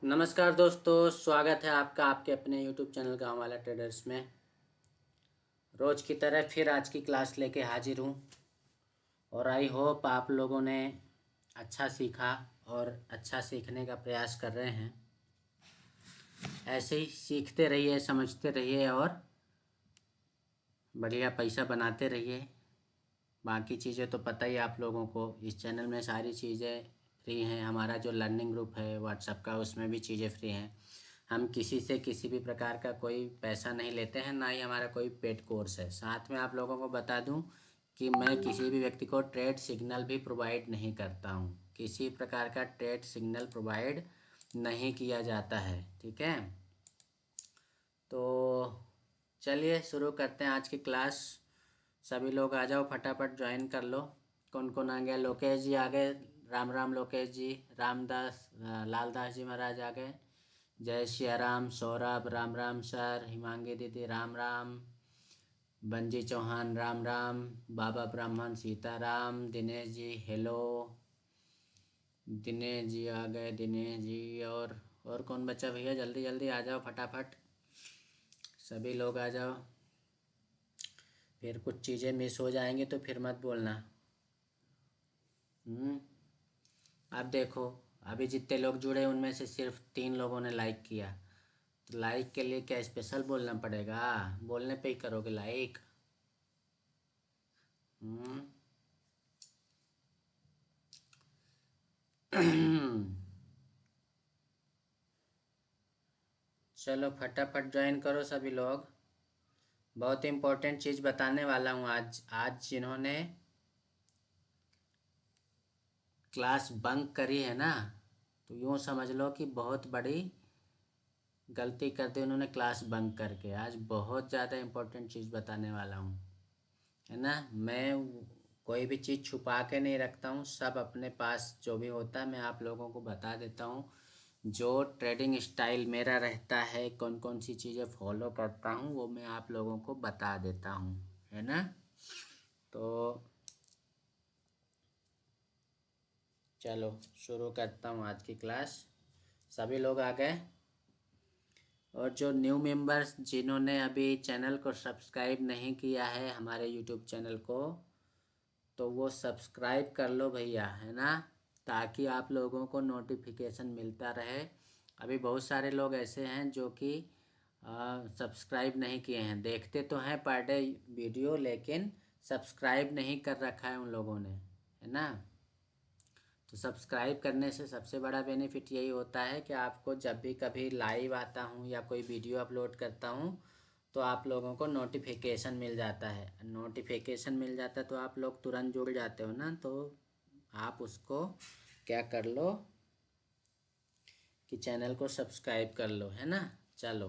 नमस्कार दोस्तों, स्वागत है आपका आपके अपने YouTube चैनल गांव वाला ट्रेडर्स में। रोज़ की तरह फिर आज की क्लास लेके हाजिर हूँ और आई होप आप लोगों ने अच्छा सीखा और अच्छा सीखने का प्रयास कर रहे हैं। ऐसे ही सीखते रहिए, समझते रहिए और बढ़िया पैसा बनाते रहिए। बाकी चीज़ें तो पता ही आप लोगों को, इस चैनल में सारी चीज़ें फ्री हैं। हमारा जो लर्निंग ग्रुप है व्हाट्सएप का, उसमें भी चीज़ें फ्री हैं। हम किसी से किसी भी प्रकार का कोई पैसा नहीं लेते हैं, ना ही हमारा कोई पेड कोर्स है। साथ में आप लोगों को बता दूं कि मैं किसी भी व्यक्ति को ट्रेड सिग्नल भी प्रोवाइड नहीं करता हूं। किसी प्रकार का ट्रेड सिग्नल प्रोवाइड नहीं किया जाता है, ठीक है। तो चलिए शुरू करते हैं आज की क्लास। सभी लोग आ जाओ, फटाफट ज्वाइन कर लो। कौन कौन आ गया? लोकेश जी आ गए, राम राम लोकेश जी। रामदास लालदास जी महाराज आ गए। जय श्री राम। सौरभ राम राम सर। हिमांगी दीदी राम राम। बंजी चौहान राम राम। बाबा ब्राह्मण सीताराम। दिनेश जी हेलो। दिनेश जी आ गए, दिनेश जी। और कौन बचा भैया? जल्दी जल्दी आ जाओ फटाफट, सभी लोग आ जाओ। फिर कुछ चीज़ें मिस हो जाएंगी तो फिर मत बोलना। अब देखो, अभी जितने लोग जुड़े उनमें से सिर्फ 3 लोगों ने लाइक किया। तो लाइक के लिए क्या स्पेशल बोलना पड़ेगा? बोलने पे ही करोगे लाइक? हम्म चलो फटाफट ज्वाइन करो सभी लोग। बहुत इम्पोर्टेंट चीज़ बताने वाला हूँ आज। आज जिन्होंने क्लास बंक करी है ना, तो यूँ समझ लो कि बहुत बड़ी गलती कर दी उन्होंने क्लास बंक करके। आज बहुत ज़्यादा इम्पोर्टेंट चीज़ बताने वाला हूँ, है ना। मैं कोई भी चीज़ छुपा के नहीं रखता हूँ, सब अपने पास जो भी होता है मैं आप लोगों को बता देता हूँ। जो ट्रेडिंग स्टाइल मेरा रहता है, कौन कौन सी चीज़ें फॉलो करता हूँ, वो मैं आप लोगों को बता देता हूँ, है ना। तो चलो शुरू करता हूँ आज की क्लास। सभी लोग आ गए? और जो न्यू मेंबर्स जिन्होंने अभी चैनल को सब्सक्राइब नहीं किया है, हमारे यूट्यूब चैनल को, तो वो सब्सक्राइब कर लो भैया, है ना, ताकि आप लोगों को नोटिफिकेशन मिलता रहे। अभी बहुत सारे लोग ऐसे हैं जो कि सब्सक्राइब नहीं किए हैं, देखते तो हैं पर डे वीडियो, लेकिन सब्सक्राइब नहीं कर रखा है उन लोगों ने, है ना। तो सब्सक्राइब करने से सबसे बड़ा बेनिफिट यही होता है कि आपको जब भी कभी लाइव आता हूँ या कोई वीडियो अपलोड करता हूँ तो आप लोगों को नोटिफिकेशन मिल जाता है। नोटिफिकेशन मिल जाता है तो आप लोग तुरंत जुड़ जाते हो ना। तो आप उसको क्या कर लो कि चैनल को सब्सक्राइब कर लो, है ना। चलो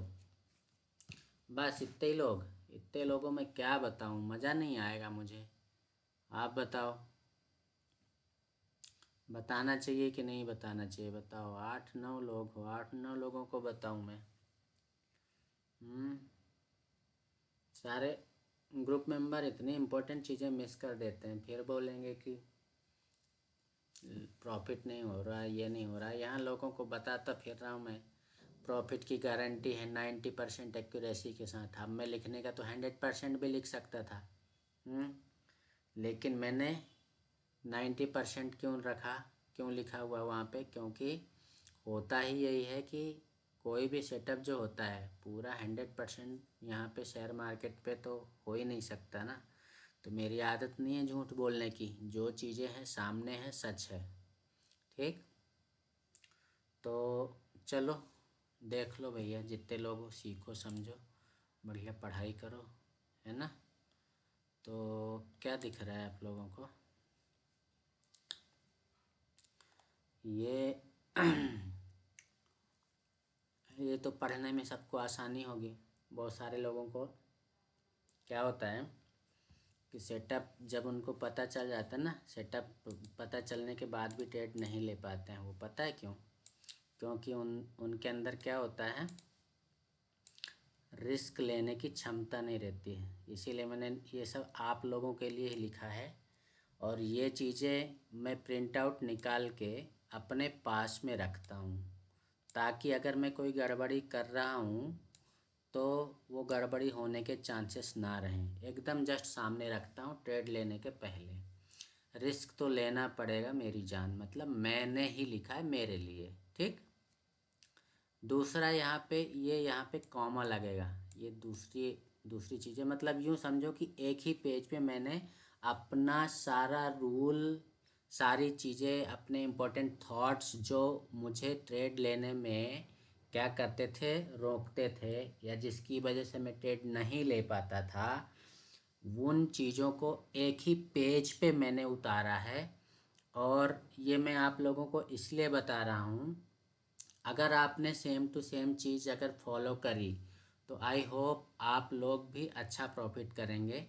बस इतने ही लोग, इतने लोगों में क्या बताऊँ, मज़ा नहीं आएगा मुझे। आप बताओ, बताना चाहिए कि नहीं बताना चाहिए? बताओ। 8-9 लोग हो, 8-9 लोगों को बताऊं मैं? सारे ग्रुप मेंबर इतनी इम्पोर्टेंट चीज़ें मिस कर देते हैं, फिर बोलेंगे कि प्रॉफिट नहीं हो रहा है, ये नहीं हो रहा है। यहाँ लोगों को बताता फिर रहा हूँ मैं, प्रॉफिट की गारंटी है 90% एक्यूरेसी के साथ। अब मैं लिखने का तो 100% भी लिख सकता था, लेकिन मैंने 90% क्यों रखा, क्यों लिखा हुआ वहाँ पे? क्योंकि होता ही यही है कि कोई भी सेटअप जो होता है पूरा 100% यहाँ पे शेयर मार्केट पे तो हो ही नहीं सकता ना। तो मेरी आदत नहीं है झूठ बोलने की, जो चीज़ें हैं सामने हैं, सच है, ठीक। तो चलो देख लो भैया, जितने लोग हो सीखो, समझो, बढ़िया पढ़ाई करो, है ना। तो क्या दिख रहा है आप लोगों को? ये ये तो पढ़ने में सबको आसानी होगी। बहुत सारे लोगों को क्या होता है कि सेटअप जब उनको पता चल जाता है ना, सेटअप पता चलने के बाद भी ट्रेड नहीं ले पाते हैं। वो पता है क्यों? क्योंकि उनके अंदर क्या होता है, रिस्क लेने की क्षमता नहीं रहती है। इसीलिए मैंने ये सब आप लोगों के लिए ही लिखा है। और ये चीज़ें मैं प्रिंट आउट निकाल के अपने पास में रखता हूँ, ताकि अगर मैं कोई गड़बड़ी कर रहा हूँ तो वो गड़बड़ी होने के चांसेस ना रहें। एकदम जस्ट सामने रखता हूँ ट्रेड लेने के पहले। रिस्क तो लेना पड़ेगा मेरी जान, मतलब मैंने ही लिखा है मेरे लिए, ठीक। दूसरा यहाँ पे कॉमा लगेगा, ये दूसरी दूसरी चीज़ें, मतलब यूँ समझो कि एक ही पेज पे मैंने अपना सारा रूल, सारी चीज़ें, अपने इम्पोर्टेंट थॉट्स जो मुझे ट्रेड लेने में क्या करते थे, रोकते थे, या जिसकी वजह से मैं ट्रेड नहीं ले पाता था, उन चीज़ों को एक ही पेज पे मैंने उतारा है। और ये मैं आप लोगों को इसलिए बता रहा हूँ, अगर आपने सेम टू सेम चीज़ अगर फॉलो करी तो आई होप आप लोग भी अच्छा प्रॉफिट करेंगे।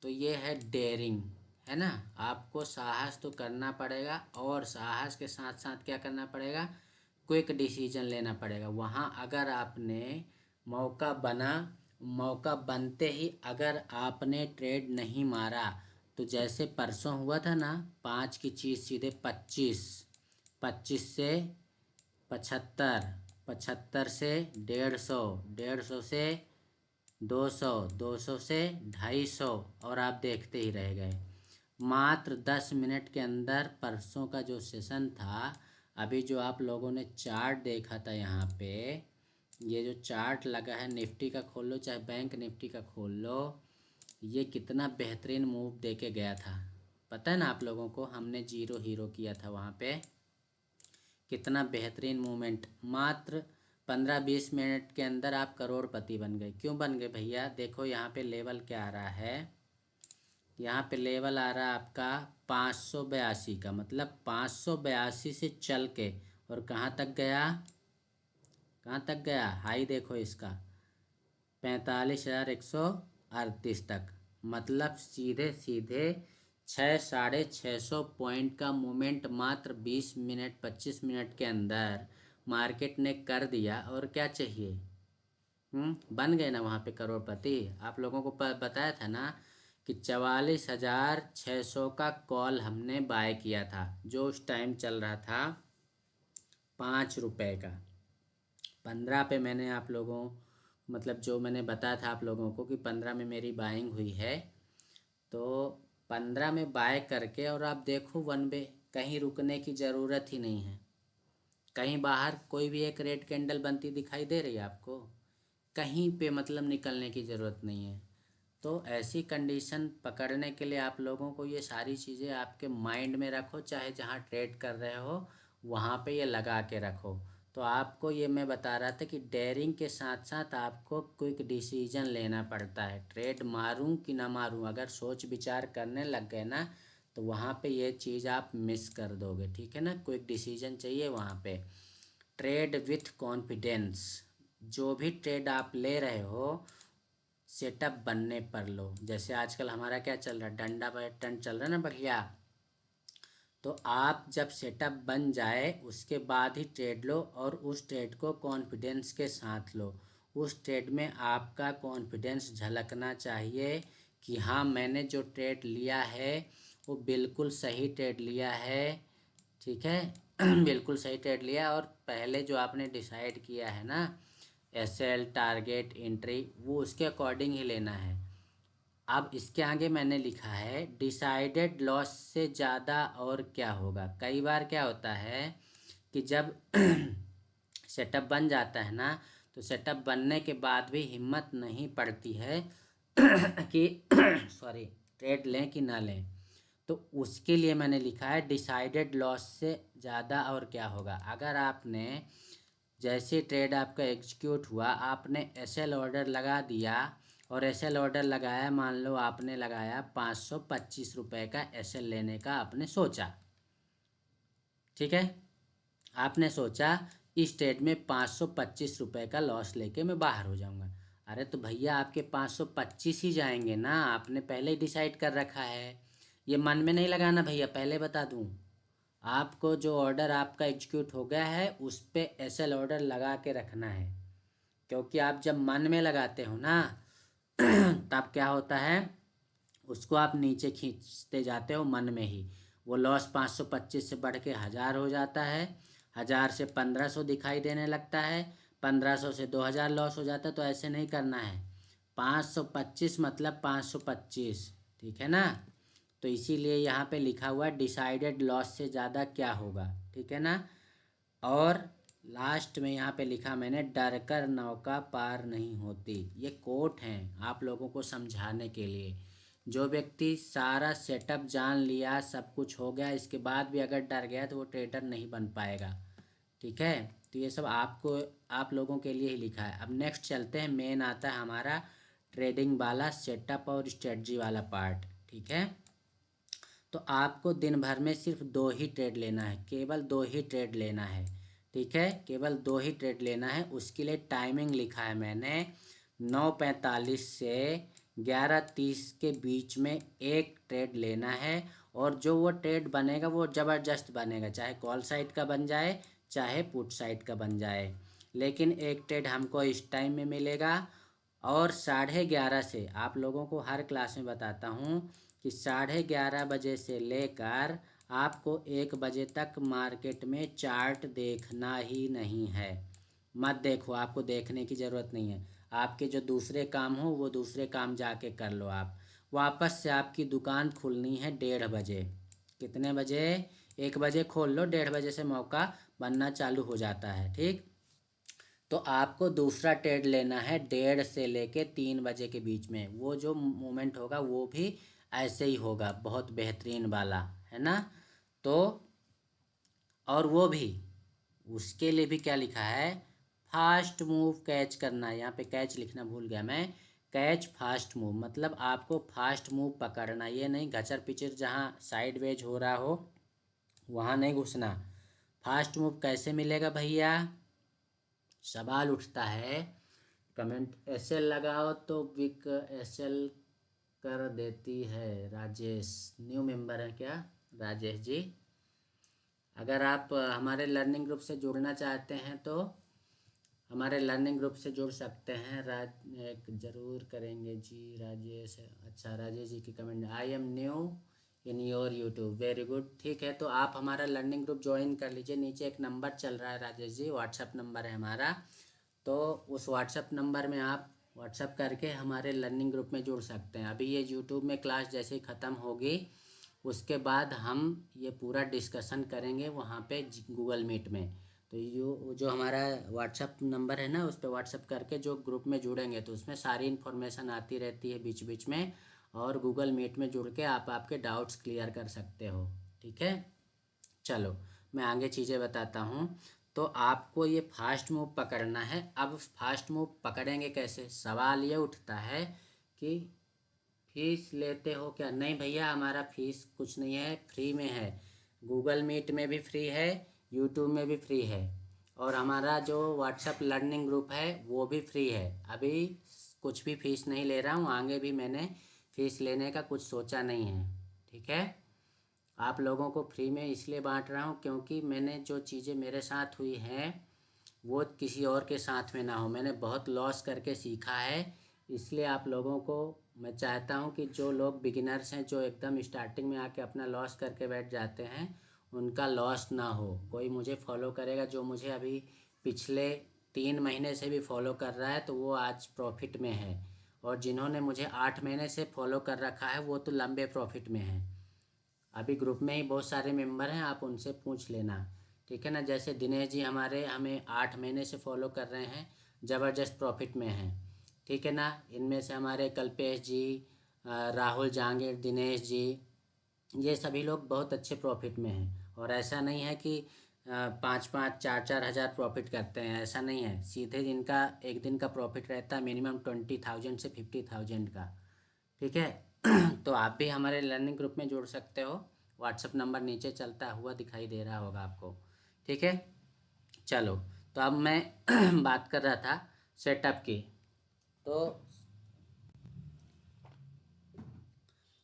तो ये है डेयरिंग, है ना। आपको साहस तो करना पड़ेगा, और साहस के साथ साथ क्या करना पड़ेगा, क्विक डिसीजन लेना पड़ेगा। वहाँ अगर आपने मौका बना, मौका बनते ही अगर आपने ट्रेड नहीं मारा, तो जैसे परसों हुआ था ना, 5 की चीज़ सीधे 25, 25 से 75, 75 से 150, 150 से 200, 200 से 250, और आप देखते ही रह गए। मात्र 10 मिनट के अंदर परसों का जो सेशन था, अभी जो आप लोगों ने चार्ट देखा था यहाँ पे, ये जो चार्ट लगा है निफ्टी का खोल लो चाहे बैंक निफ्टी का खोल लो, ये कितना बेहतरीन मूव दे के गया था। पता है ना आप लोगों को, हमने जीरो हीरो किया था वहाँ पे, कितना बेहतरीन मूवमेंट। मात्र 15-20 मिनट के अंदर आप करोड़पति बन गए। क्यों बन गए भैया? देखो यहाँ पे लेवल क्या आ रहा है, यहाँ पे लेवल आ रहा है आपका 582 का, मतलब 582 से चल के और कहाँ तक गया, कहाँ तक गया, हाई देखो इसका 45,138 तक, मतलब सीधे सीधे 600-650 पॉइंट का मूवमेंट मात्र 20 मिनट 25 मिनट के अंदर मार्केट ने कर दिया। और क्या चाहिए, बन गए ना वहाँ पे करोड़पति। आप लोगों को बताया था ना कि 44,600 का कॉल हमने बाय किया था, जो उस टाइम चल रहा था 5 रुपये का। 15 पे मैंने आप लोगों, मतलब जो मैंने बताया था आप लोगों को कि 15 में मेरी बाइंग हुई है, तो 15 में बाय करके, और आप देखो वन वे, कहीं रुकने की ज़रूरत ही नहीं है। कहीं बाहर कोई भी एक रेड कैंडल बनती दिखाई दे रही है आपको? कहीं पे मतलब निकलने की ज़रूरत नहीं है। तो ऐसी कंडीशन पकड़ने के लिए आप लोगों को ये सारी चीज़ें आपके माइंड में रखो, चाहे जहाँ ट्रेड कर रहे हो वहाँ पे ये लगा के रखो। तो आपको ये मैं बता रहा था कि डेयरिंग के साथ साथ आपको क्विक डिसीजन लेना पड़ता है। ट्रेड मारूं कि ना मारूं, अगर सोच विचार करने लग गए ना, तो वहाँ पे ये चीज़ आप मिस कर दोगे, ठीक है ना। क्विक डिसीजन चाहिए वहाँ पे। ट्रेड विथ कॉन्फिडेंस, जो भी ट्रेड आप ले रहे हो सेटअप बनने पर लो। जैसे आजकल हमारा क्या चल रहा है, डंडा पैटर्न चल रहा है ना बढ़िया। तो आप जब सेटअप बन जाए उसके बाद ही ट्रेड लो, और उस ट्रेड को कॉन्फिडेंस के साथ लो। उस ट्रेड में आपका कॉन्फिडेंस झलकना चाहिए कि हाँ मैंने जो ट्रेड लिया है वो बिल्कुल सही ट्रेड लिया है, ठीक है। बिल्कुल सही ट्रेड लिया, और पहले जो आपने डिसाइड किया है ना एसएल टारगेट एंट्री, वो उसके अकॉर्डिंग ही लेना है। अब इसके आगे मैंने लिखा है डिसाइडेड लॉस से ज़्यादा और क्या होगा। कई बार क्या होता है कि जब सेटअप बन जाता है ना, तो सेटअप बनने के बाद भी हिम्मत नहीं पड़ती है कि सॉरी ट्रेड लें कि ना लें। तो उसके लिए मैंने लिखा है डिसाइडेड लॉस से ज़्यादा और क्या होगा। अगर आपने जैसे ट्रेड आपका एग्जीक्यूट हुआ, आपने एसएल ऑर्डर लगा दिया, और एसएल ऑर्डर लगाया, मान लो आपने लगाया 525 रुपये का एसएल लेने का आपने सोचा, ठीक है। आपने सोचा इस ट्रेड में 525 रुपये का लॉस लेके मैं बाहर हो जाऊंगा। अरे तो भैया आपके 525 ही जाएंगे ना, आपने पहले ही डिसाइड कर रखा है। ये मन में नहीं लगाना भैया, पहले बता दूं, आपको जो ऑर्डर आपका एग्जीक्यूट हो गया है उस पे एसएल ऑर्डर लगा के रखना है। क्योंकि आप जब मन में लगाते हो ना तब क्या होता है, उसको आप नीचे खींचते जाते हो मन में ही। वो लॉस 525 से बढ़ के 1000 हो जाता है, 1000 से 1500 दिखाई देने लगता है, 1500 से 2000 लॉस हो जाता है। तो ऐसे नहीं करना है, 525 मतलब 525, ठीक है ना। तो इसीलिए यहाँ पे लिखा हुआ है डिसाइडेड लॉस से ज़्यादा क्या होगा, ठीक है ना। और लास्ट में यहाँ पे लिखा मैंने, डर कर नौका पार नहीं होती। ये कोट हैं आप लोगों को समझाने के लिए। जो व्यक्ति सारा सेटअप जान लिया, सब कुछ हो गया, इसके बाद भी अगर डर गया तो वो ट्रेडर नहीं बन पाएगा, ठीक है। तो ये सब आपको, आप लोगों के लिए ही लिखा है। अब नेक्स्ट चलते हैं, मेन आता है हमारा ट्रेडिंग वाला सेटअप और स्ट्रेटजी वाला पार्ट, ठीक है। तो आपको दिन भर में सिर्फ 2 ही ट्रेड लेना है, केवल 2 ही ट्रेड लेना है, ठीक है। केवल 2 ही ट्रेड लेना है। उसके लिए टाइमिंग लिखा है मैंने, 9:45 से 11:30 के बीच में एक ट्रेड लेना है। और जो वो ट्रेड बनेगा वो ज़बरदस्त बनेगा, चाहे कॉल साइड का बन जाए चाहे पुट साइड का बन जाए, लेकिन एक ट्रेड हमको इस टाइम में मिलेगा। और 11:30 से, आप लोगों को हर क्लास में बताता हूँ कि 11:30 बजे से लेकर आपको 1 बजे तक मार्केट में चार्ट देखना ही नहीं है। मत देखो, आपको देखने की ज़रूरत नहीं है। आपके जो दूसरे काम हो वो दूसरे काम जाके कर लो। आप वापस से, आपकी दुकान खुलनी है 1:30 बजे। कितने बजे? 1 बजे खोल लो, 1:30 से मौका बनना चालू हो जाता है, ठीक। तो आपको दूसरा ट्रेड लेना है 1:30 से लेके 3 बजे के बीच में। वो जो मोमेंट होगा वो भी ऐसे ही होगा, बहुत बेहतरीन वाला, है ना। तो और वो भी, उसके लिए भी क्या लिखा है, फास्ट मूव कैच करना है। यहाँ पे कैच लिखना भूल गया मैं, कैच फास्ट मूव, मतलब आपको फास्ट मूव पकड़ना। ये नहीं घचर पिचर जहाँ साइडवेज हो रहा हो वहाँ नहीं घुसना। फास्ट मूव कैसे मिलेगा भैया? सवाल उठता है, कमेंट एसएल लगाओ तो विक एसएल कर देती है। राजेश न्यू मेंबर है क्या? राजेश जी, अगर आप हमारे लर्निंग ग्रुप से जुड़ना चाहते हैं तो हमारे लर्निंग ग्रुप से जुड़ सकते हैं। एक ज़रूर करेंगे जी राजेश। अच्छा, राजेश जी की comment, I am new in your YouTube, very good, ठीक है। तो आप हमारा लर्निंग ग्रुप ज्वाइन कर लीजिए। नीचे एक नंबर चल रहा है राजेश जी, व्हाट्सअप नंबर है हमारा। तो उस व्हाट्सअप नंबर में आप व्हाट्सअप करके हमारे लर्निंग ग्रुप में जुड़ सकते हैं। अभी ये यूट्यूब में क्लास जैसे ही ख़त्म होगी उसके बाद हम ये पूरा डिस्कशन करेंगे वहाँ पे गूगल मीट में। तो ये जो हमारा व्हाट्सअप नंबर है ना, उस पर व्हाट्सअप करके जो ग्रुप में जुड़ेंगे तो उसमें सारी इन्फॉर्मेशन आती रहती है बीच बीच में। और गूगल मीट में जुड़ के आप आपके डाउट्स क्लियर कर सकते हो, ठीक है। चलो मैं आगे चीज़ें बताता हूँ। तो आपको ये फास्ट मूव पकड़ना है। अब फास्ट मूव पकड़ेंगे कैसे? सवाल ये उठता है कि फीस लेते हो क्या? नहीं भैया, हमारा फीस कुछ नहीं है, फ्री में है। गूगल मीट में भी फ्री है, यूट्यूब में भी फ्री है, और हमारा जो व्हाट्सअप लर्निंग ग्रुप है वो भी फ्री है। अभी कुछ भी फीस नहीं ले रहा हूँ, आगे भी मैंने फ़ीस लेने का कुछ सोचा नहीं है, ठीक है। आप लोगों को फ्री में इसलिए बांट रहा हूँ क्योंकि मैंने जो चीज़ें मेरे साथ हुई हैं वो किसी और के साथ में ना हो। मैंने बहुत लॉस करके सीखा है, इसलिए आप लोगों को मैं चाहता हूँ कि जो लोग बिगिनर्स हैं, जो एकदम स्टार्टिंग में आके अपना लॉस करके बैठ जाते हैं, उनका लॉस ना हो। कोई मुझे फॉलो करेगा जो मुझे अभी पिछले 3 महीने से भी फॉलो कर रहा है तो वो आज प्रॉफिट में है, और जिन्होंने मुझे 8 महीने से फॉलो कर रखा है वो तो लंबे प्रॉफिट में है। अभी ग्रुप में ही बहुत सारे मेंबर हैं, आप उनसे पूछ लेना, ठीक है ना। जैसे दिनेश जी हमारे हमें 8 महीने से फॉलो कर रहे हैं, ज़बरदस्त प्रॉफिट में हैं, ठीक है ना। इनमें से हमारे कल्पेश जी, राहुल जहांगीर, दिनेश जी, ये सभी लोग बहुत अच्छे प्रॉफिट में हैं। और ऐसा नहीं है कि 5-5 4-4 हज़ार प्रॉफिट करते हैं, ऐसा नहीं है। सीधे जिनका एक दिन का प्रॉफिट रहता है मिनिमम 20,000 से 50,000 का, ठीक है। तो आप भी हमारे लर्निंग ग्रुप में जुड़ सकते हो। व्हाट्सअप नंबर नीचे चलता हुआ दिखाई दे रहा होगा आपको, ठीक है। चलो, तो अब मैं बात कर रहा था सेटअप की। तो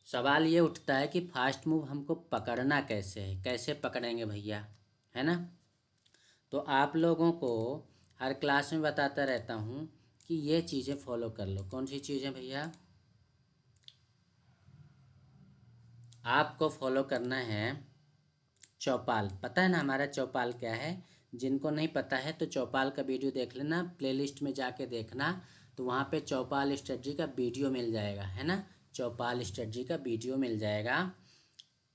सवाल ये उठता है कि फास्ट मूव हमको पकड़ना कैसे है, कैसे पकड़ेंगे भैया, है ना। तो आप लोगों को हर क्लास में बताता रहता हूँ कि ये चीज़ें फॉलो कर लो। कौन सी चीज़ें भैया? आपको फॉलो करना है चौपाल। पता है ना हमारा चौपाल क्या है? जिनको नहीं पता है तो चौपाल का वीडियो देख लेना, प्लेलिस्ट में जाके देखना, तो वहाँ पे चौपाल स्ट्रेटजी का वीडियो मिल जाएगा, है ना। चौपाल स्ट्रेटजी का वीडियो मिल जाएगा।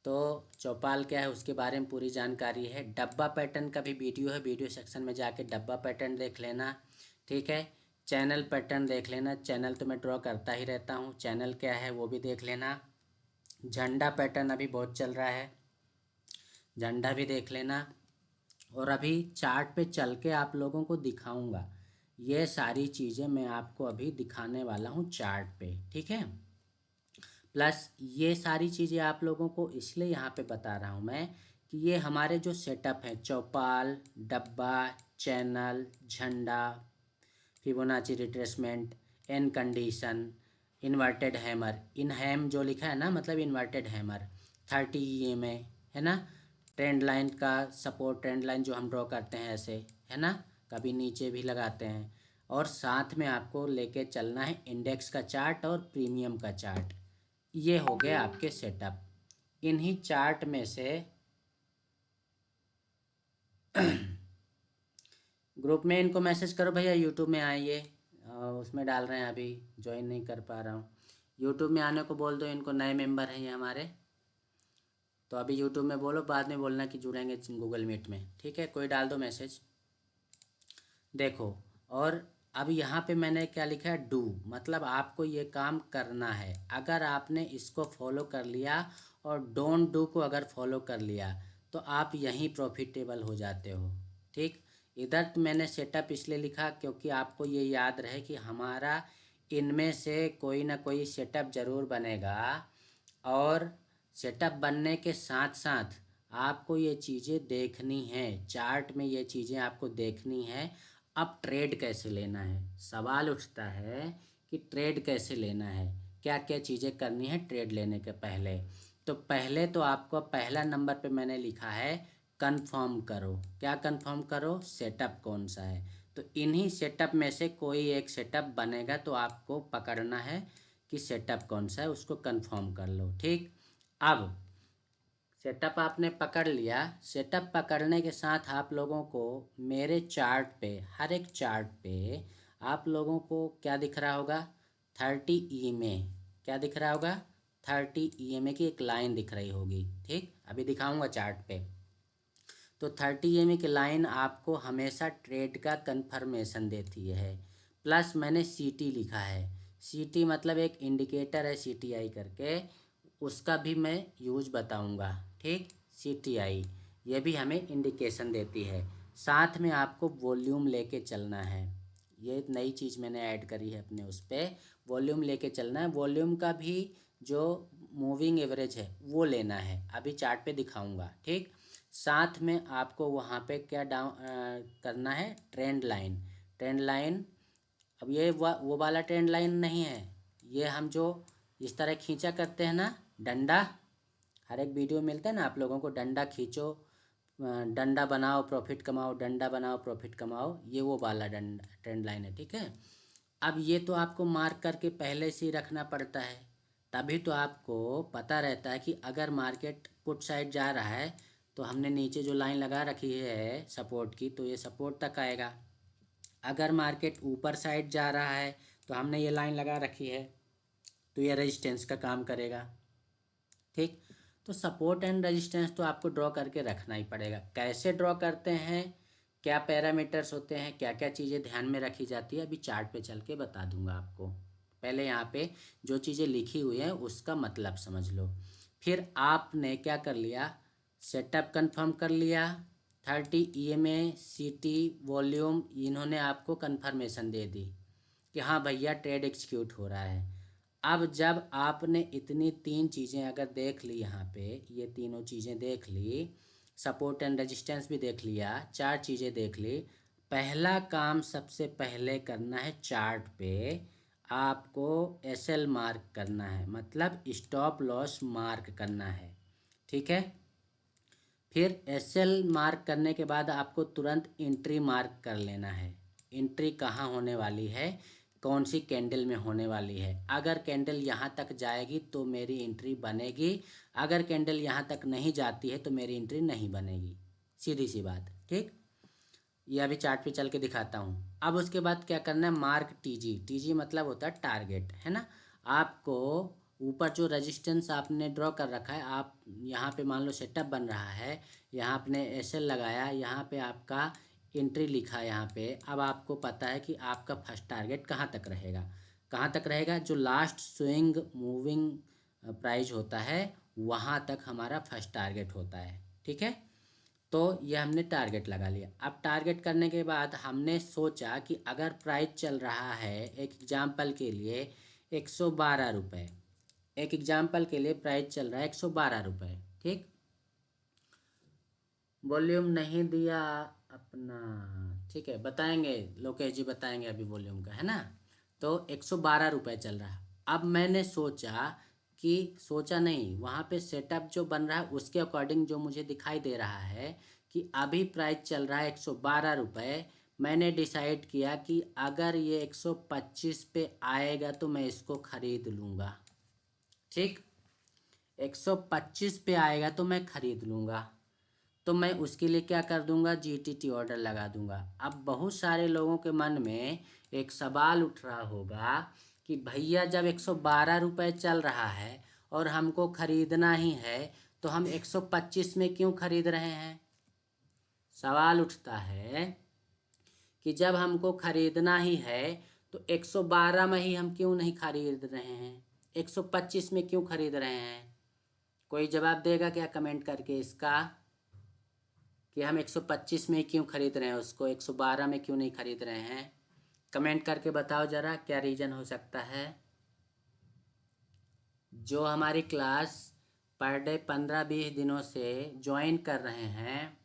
तो चौपाल क्या है उसके बारे में पूरी जानकारी है। डब्बा पैटर्न का भी वीडियो है, वीडियो सेक्शन में जाके डब्बा पैटर्न देख लेना, ठीक है। चैनल पैटर्न देख लेना, चैनल तो मैं ड्रॉ करता ही रहता हूँ, चैनल क्या है वो भी देख लेना। झंडा पैटर्न अभी बहुत चल रहा है, झंडा भी देख लेना। और अभी चार्ट पे चल के आप लोगों को दिखाऊंगा, ये सारी चीज़ें मैं आपको अभी दिखाने वाला हूँ चार्ट पे, ठीक है। प्लस ये सारी चीज़ें आप लोगों को इसलिए यहाँ पे बता रहा हूँ मैं कि ये हमारे जो सेटअप है, चौपाल, डब्बा, चैनल, झंडा, Fibonacci retracement, N condition, inverted hammer, इन हैम जो लिखा है ना मतलब इन्वर्टेड हैमर, 30 EMA, है ना। ट्रेंड लाइन का सपोर्ट, ट्रेंड लाइन जो हम ड्रॉ करते हैं ऐसे, है ना, कभी नीचे भी लगाते हैं। और साथ में आपको लेके चलना है इंडेक्स का चार्ट और प्रीमियम का चार्ट। ये हो गए आपके सेटअप। इन्हीं चार्ट में से ग्रुप में इनको मैसेज करो भैया, यूट्यूब में आइए, उसमें डाल रहे हैं, अभी ज्वाइन नहीं कर पा रहा हूँ। यूट्यूब में आने को बोल दो इनको, नए मेंबर हैं ये हमारे। तो अभी यूट्यूब में बोलो, बाद में बोलना कि जुड़ेंगे गूगल मीट में, ठीक है। कोई डाल दो मैसेज। देखो, और अब यहाँ पे मैंने क्या लिखा है, डू, मतलब आपको ये काम करना है। अगर आपने इसको फॉलो कर लिया और डोंट डू को अगर फॉलो कर लिया तो आप यहीं प्रॉफिटेबल हो जाते हो, ठीक। इधर तो मैंने सेटअप इसलिए लिखा क्योंकि आपको ये याद रहे कि हमारा इनमें से कोई ना कोई सेटअप ज़रूर बनेगा। और सेटअप बनने के साथ साथ आपको ये चीज़ें देखनी है, चार्ट में ये चीज़ें आपको देखनी है। अब ट्रेड कैसे लेना है, सवाल उठता है कि ट्रेड कैसे लेना है, क्या क्या चीज़ें करनी है ट्रेड लेने के पहले। तो पहले तो आपको पहला नंबर पे मैंने लिखा है कंफर्म करो। क्या कंफर्म करो, सेटअप कौन सा है। तो इन्हीं सेटअप में से कोई एक सेटअप बनेगा, तो आपको पकड़ना है कि सेटअप कौन सा है, उसको कंफर्म कर लो, ठीक। अब सेटअप आपने पकड़ लिया, सेटअप पकड़ने के साथ आप लोगों को मेरे चार्ट पे, हर एक चार्ट पे आप लोगों को क्या दिख रहा होगा, 30 EMA, क्या दिख रहा होगा, 30 EMA की एक लाइन दिख रही होगी, ठीक। अभी दिखाऊंगा चार्ट पे। तो 30 EMA की लाइन आपको हमेशा ट्रेड का कंफर्मेशन देती है। प्लस मैंने CT लिखा है, CT मतलब एक इंडिकेटर है CTI करके, उसका भी मैं यूज बताऊंगा, ठीक। CTI ये भी हमें इंडिकेशन देती है। साथ में आपको वॉल्यूम लेके चलना है, ये एक नई चीज़ मैंने ऐड करी है अपने उस पर, वॉल्यूम लेके चलना है। वॉल्यूम का भी जो मूविंग एवरेज है वो लेना है, अभी चार्ट पे दिखाऊंगा, ठीक। साथ में आपको वहाँ पे क्या डाउन करना है, ट्रेंड लाइन, ट्रेंड लाइन। अब ये वो वाला ट्रेंड लाइन नहीं है, ये हम जो इस तरह खींचा करते हैं ना डंडा, हर एक वीडियो मिलता है ना आप लोगों को, डंडा खींचो, डंडा बनाओ प्रॉफिट कमाओ, डंडा बनाओ प्रॉफिट कमाओ, ये वो वाला ट्रेंड लाइन है, ठीक है। अब ये तो आपको मार्क करके पहले से ही रखना पड़ता है, तभी तो आपको पता रहता है कि अगर मार्केट पुट साइड जा रहा है तो हमने नीचे जो लाइन लगा रखी है सपोर्ट की, तो ये सपोर्ट तक आएगा। अगर मार्केट ऊपर साइड जा रहा है तो हमने ये लाइन लगा रखी है, तो ये रेजिस्टेंस का काम करेगा, ठीक। तो सपोर्ट एंड रेजिस्टेंस तो आपको ड्रॉ करके रखना ही पड़ेगा। कैसे ड्रॉ करते हैं, क्या पैरामीटर्स होते हैं, क्या क्या चीज़ें ध्यान में रखी जाती है, अभी चार्ट पे चल के बता दूंगा आपको। पहले यहाँ पे जो चीज़ें लिखी हुई हैं उसका मतलब समझ लो। फिर आपने क्या कर लिया, सेटअप कंफर्म कर लिया, 30 EMA, CT, वॉल्यूम, इन्होंने आपको कंफर्मेशन दे दी कि हाँ भैया ट्रेड एग्जीक्यूट हो रहा है। अब जब आपने इतनी तीन चीज़ें अगर देख ली, यहाँ पे ये तीनों चीज़ें देख ली, सपोर्ट एंड रेजिस्टेंस भी देख लिया, चार चीज़ें देख ली, पहला काम सबसे पहले करना है चार्ट पे आपको SL मार्क करना है, मतलब स्टॉप लॉस मार्क करना है, ठीक है। फिर SL मार्क करने के बाद आपको तुरंत एंट्री मार्क कर लेना है। एंट्री कहाँ होने वाली है, कौन सी कैंडल में होने वाली है। अगर कैंडल यहाँ तक जाएगी तो मेरी एंट्री बनेगी, अगर कैंडल यहाँ तक नहीं जाती है तो मेरी एंट्री नहीं बनेगी, सीधी सी बात, ठीक। ये अभी चार्ट पे चल के दिखाता हूँ। अब उसके बाद क्या करना है, मार्क टीजी। टीजी मतलब होता है टारगेट, है ना। आपको ऊपर जो रेजिस्टेंस आपने ड्रॉ कर रखा है, आप यहाँ पे मान लो सेटअप बन रहा है, यहाँ आपने एसएल लगाया, यहाँ पे आपका एंट्री लिखा है यहाँ पे। अब आपको पता है कि आपका फर्स्ट टारगेट कहाँ तक रहेगा, कहाँ तक रहेगा, जो लास्ट स्विंग मूविंग प्राइस होता है वहाँ तक हमारा फर्स्ट टारगेट होता है। ठीक है, तो ये हमने टारगेट लगा लिया। अब टारगेट करने के बाद हमने सोचा कि अगर प्राइस चल रहा है, एक एग्जाम्पल के लिए 112 रुपये, एक एग्जाम्पल के लिए प्राइस चल रहा है 112 रुपये। ठीक, वॉल्यूम नहीं दिया अपना, ठीक है, बताएंगे लोकेश जी, बताएंगे अभी वॉल्यूम का, है ना। तो 112 रुपये चल रहा है। अब मैंने सोचा कि, सोचा नहीं, वहाँ पे सेटअप जो बन रहा है उसके अकॉर्डिंग जो मुझे दिखाई दे रहा है कि अभी प्राइस चल रहा है 112 रुपये। मैंने डिसाइड किया कि अगर ये 125 पे आएगा तो मैं इसको ख़रीद लूँगा। ठीक, 125 पे आएगा तो मैं ख़रीद लूँगा। तो मैं उसके लिए क्या कर दूंगा, जीटीटी ऑर्डर लगा दूंगा। अब बहुत सारे लोगों के मन में एक सवाल उठ रहा होगा कि भैया जब 112 रुपये चल रहा है और हमको ख़रीदना ही है तो हम 125 में क्यों ख़रीद रहे हैं। सवाल उठता है कि जब हमको ख़रीदना ही है तो 112 में ही हम क्यों नहीं खरीद रहे हैं, 125 में क्यों खरीद रहे हैं। कोई जवाब देगा क्या कमेंट करके इसका, कि हम 125 में क्यों खरीद रहे हैं, उसको 112 में क्यों नहीं खरीद रहे हैं। कमेंट करके बताओ ज़रा क्या रीज़न हो सकता है। जो हमारी क्लास पर डे 15-20 दिनों से ज्वाइन कर रहे हैं,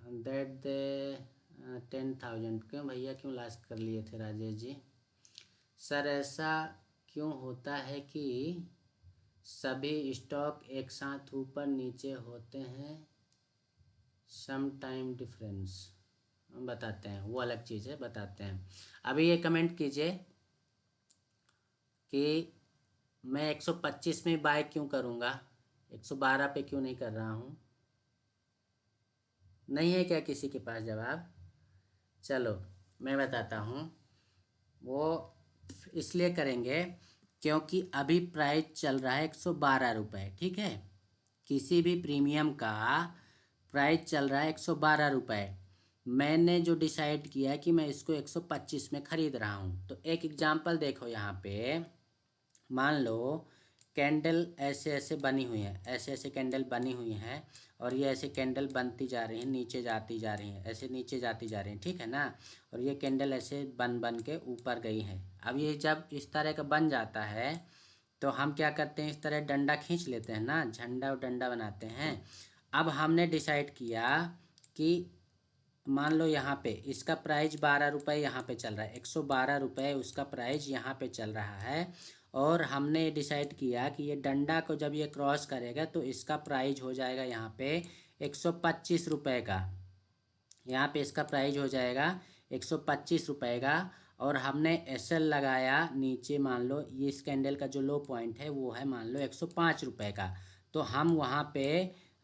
दैट दे 10,000, क्यों भैया, क्यों लास्ट कर लिए थे राजेश जी। सर ऐसा क्यों होता है कि सभी स्टॉक एक साथ ऊपर नीचे होते हैं, सम टाइम डिफरेंस, बताते हैं, वो अलग चीज़ है, बताते हैं। अभी ये कमेंट कीजिए कि मैं 125 में बाय क्यों करूँगा, 112 पे क्यों नहीं कर रहा हूँ। नहीं है क्या किसी के पास जवाब। चलो मैं बताता हूँ। वो इसलिए करेंगे क्योंकि अभी प्राइस चल रहा है 112 रुपये। ठीक है, किसी भी प्रीमियम का प्राइस चल रहा है 112 रुपये। मैंने जो डिसाइड किया है कि मैं इसको 125 में ख़रीद रहा हूँ। तो एक एग्जांपल देखो यहाँ पे, मान लो कैंडल ऐसे ऐसे बनी हुई है, ऐसे ऐसे कैंडल बनी हुई हैं, और ये ऐसे कैंडल बनती जा रही हैं, नीचे जाती जा रही हैं, ऐसे नीचे जाती जा रही हैं, ठीक है ना। और ये कैंडल ऐसे बन बन के ऊपर गई है। अब ये जब इस तरह का बन जाता है तो हम क्या करते हैं, इस तरह डंडा खींच लेते हैं ना, झंडा और डंडा बनाते हैं। अब हमने डिसाइड किया कि मान लो यहाँ पे इसका प्राइस 12 रुपये यहाँ पे चल रहा है, 112 रुपये उसका प्राइस यहाँ पे चल रहा है। और हमने डिसाइड किया कि ये डंडा को जब ये क्रॉस करेगा तो इसका प्राइस हो जाएगा यहाँ पे 125 रुपये का। यहाँ पे इसका प्राइस हो जाएगा 125 रुपये का। और हमने एसएल लगाया नीचे, मान लो ये इस कैंडल का जो लो पॉइंट है वो है मान लो 105 रुपये का। तो हम वहाँ पे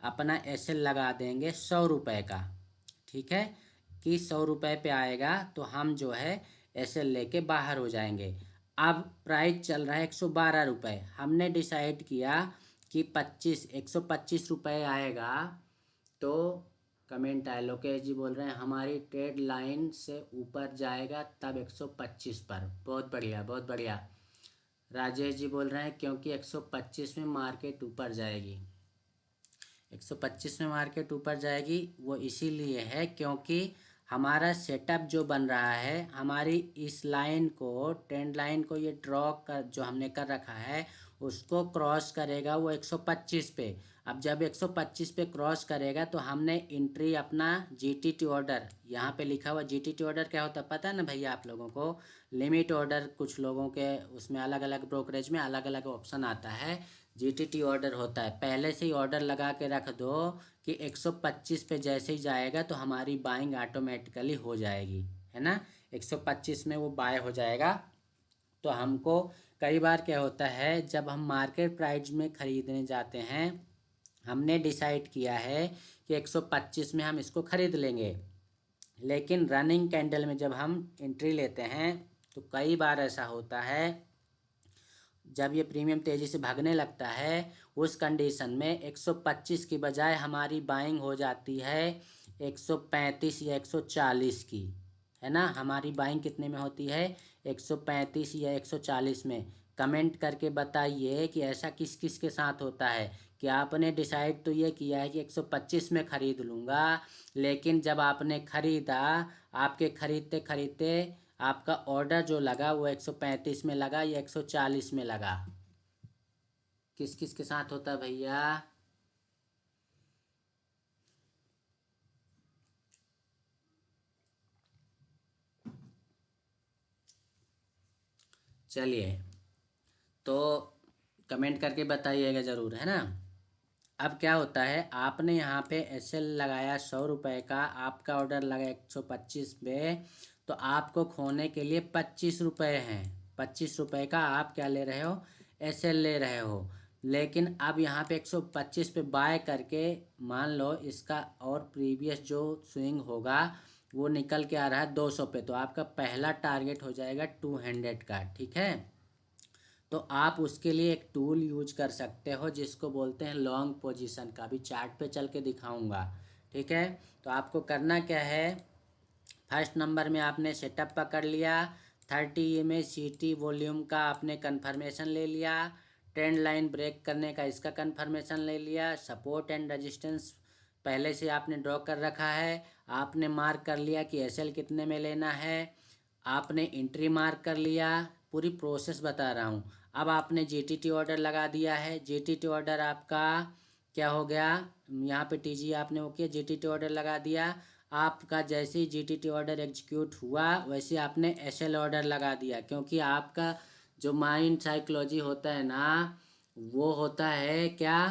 अपना एसएल लगा देंगे 100 रुपये का। ठीक है, कि 100 रुपये पे आएगा तो हम जो है एसएल लेके बाहर हो जाएंगे। अब प्राइस चल रहा है 112 रुपये, हमने डिसाइड किया कि 125 रुपये आएगा। तो कमेंट आए, लोकेश जी बोल रहे हैं हमारी ट्रेड लाइन से ऊपर जाएगा तब 125 पर। बहुत बढ़िया, बहुत बढ़िया। राजेश जी बोल रहे हैं क्योंकि 125 में मार्केट ऊपर जाएगी, 125 में मार्केट ऊपर जाएगी, वो इसीलिए है क्योंकि हमारा सेटअप जो बन रहा है, हमारी इस लाइन को, ट्रेंड लाइन को ये ड्रॉ कर जो हमने कर रखा है उसको क्रॉस करेगा वो 125 पे। अब जब 125 पे क्रॉस करेगा तो हमने एंट्री अपना जीटीटी ऑर्डर, यहाँ पे लिखा हुआ जीटीटी ऑर्डर क्या होता है पता है ना भैया आप लोगों को। लिमिट ऑर्डर कुछ लोगों के उसमें अलग अलग ब्रोकरेज में अलग अलग ऑप्शन आता है। जीटीटी ऑर्डर होता है, पहले से ही ऑर्डर लगा के रख दो कि 125 पे जैसे ही जाएगा तो हमारी बाइंग ऑटोमेटिकली हो जाएगी, है ना। 125 में वो बाय हो जाएगा। तो हमको कई बार क्या होता है, जब हम मार्केट प्राइस में ख़रीदने जाते हैं हमने डिसाइड किया है कि 125 में हम इसको ख़रीद लेंगे, लेकिन रनिंग कैंडल में जब हम एंट्री लेते हैं तो कई बार ऐसा होता है, जब ये प्रीमियम तेज़ी से भागने लगता है उस कंडीशन में 125 की बजाय हमारी बाइंग हो जाती है 135 या 140 की, है ना। हमारी बाइंग कितने में होती है? 135 या 140 में। कमेंट करके बताइए कि ऐसा किस किस के साथ होता है कि आपने डिसाइड तो ये किया है कि 125 में ख़रीद लूँगा, लेकिन जब आपने ख़रीदा, आपके ख़रीदते ख़रीदते आपका ऑर्डर जो लगा वो 135 में लगा या 140 में लगा। किस किस के साथ होता है भैया? चलिए, तो कमेंट करके बताइएगा ज़रूर, है ना। अब क्या होता है, आपने यहाँ पे एसएल लगाया 100 रुपये का, आपका ऑर्डर लगा 125 में, तो आपको खोने के लिए 25 रुपये हैं। 25 रुपये का आप क्या ले रहे हो? एसएल ले रहे हो। लेकिन अब यहाँ पे 125 पे बाय करके मान लो इसका और प्रीवियस जो स्विंग होगा वो निकल के आ रहा है 200 पे, तो आपका पहला टारगेट हो जाएगा 200 का, ठीक है। तो आप उसके लिए एक टूल यूज कर सकते हो जिसको बोलते हैं लॉन्ग पोजीशन का, भी चार्ट पे चल के दिखाऊंगा, ठीक है। तो आपको करना क्या है, फर्स्ट नंबर में आपने सेटअप पकड़ लिया, 30 mA वॉल्यूम का आपने कन्फर्मेशन ले लिया, ट्रेंड लाइन ब्रेक करने का इसका कन्फर्मेशन ले लिया, सपोर्ट एंड रेजिस्टेंस पहले से आपने ड्रॉ कर रखा है, आपने मार्क कर लिया कि एसएल कितने में लेना है, आपने एंट्री मार्क कर लिया, पूरी प्रोसेस बता रहा हूँ। अब आपने जीटीटी ऑर्डर लगा दिया है, जीटीटी ऑर्डर आपका क्या हो गया, यहाँ पे टीजी आपने वो किया, जीटीटी ऑर्डर लगा दिया। आपका जैसे ही जीटीटी ऑर्डर एग्जीक्यूट हुआ वैसे आपने एसएल ऑर्डर लगा दिया, क्योंकि आपका जो माइंड साइकोलॉजी होता है ना, वो होता है क्या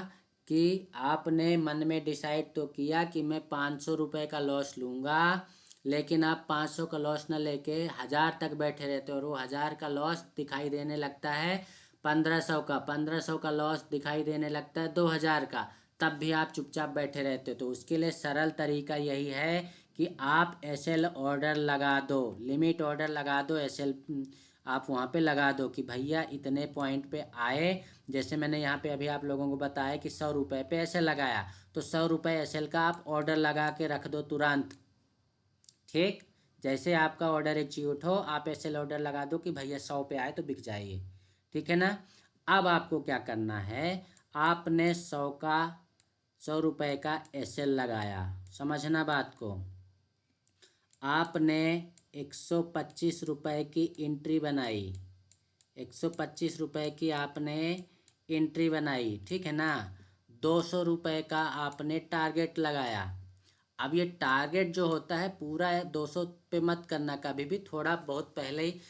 कि आपने मन में डिसाइड तो किया कि मैं 500 रुपये का लॉस लूँगा, लेकिन आप 500 का लॉस ना लेके 1000 तक बैठे रहते हो, और वो 1000 का लॉस दिखाई देने लगता है 1500 का, 1500 का लॉस दिखाई देने लगता है 2000 का, तब भी आप चुपचाप बैठे रहते हो। तो उसके लिए सरल तरीका यही है कि आप एसएल ऑर्डर लगा दो, लिमिट ऑर्डर लगा दो, एसएल आप वहाँ पे लगा दो कि भैया इतने पॉइंट पे आए। जैसे मैंने यहाँ पे अभी आप लोगों को बताया कि 100 रुपये पे एसएल लगाया, तो 100 रुपये एसएल का आप ऑर्डर लगा के रख दो तुरंत, ठीक। जैसे आपका ऑर्डर एग्जीक्यूट हो आप एसएल ऑर्डर लगा दो कि भैया 100 पे आए तो बिक जाइए, ठीक है ना। अब आपको क्या करना है, आपने 100 रुपये का एसएल लगाया, समझना बात को। आपने 125 रुपये की एंट्री बनाई, 125 रुपये की आपने एंट्री बनाई, ठीक है ना। 200 रुपये का आपने टारगेट लगाया। अब ये टारगेट जो होता है पूरा 200 पे मत करना, कभी भी थोड़ा बहुत पहले ही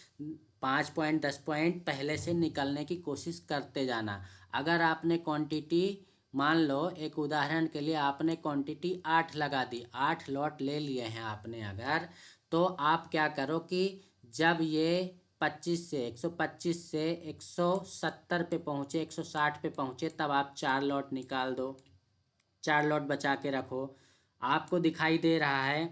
5 पॉइंट 10 पॉइंट पहले से निकलने की कोशिश करते जाना। अगर आपने क्वांटिटी मान लो, एक उदाहरण के लिए आपने क्वांटिटी 8 लगा दी, 8 लॉट ले लिए हैं आपने अगर, तो आप क्या करो कि जब ये 125 से 170 पे पहुँचे, 160 पे पहुँचे, तब आप 4 लॉट निकाल दो, 4 लॉट बचा के रखो। आपको दिखाई दे रहा है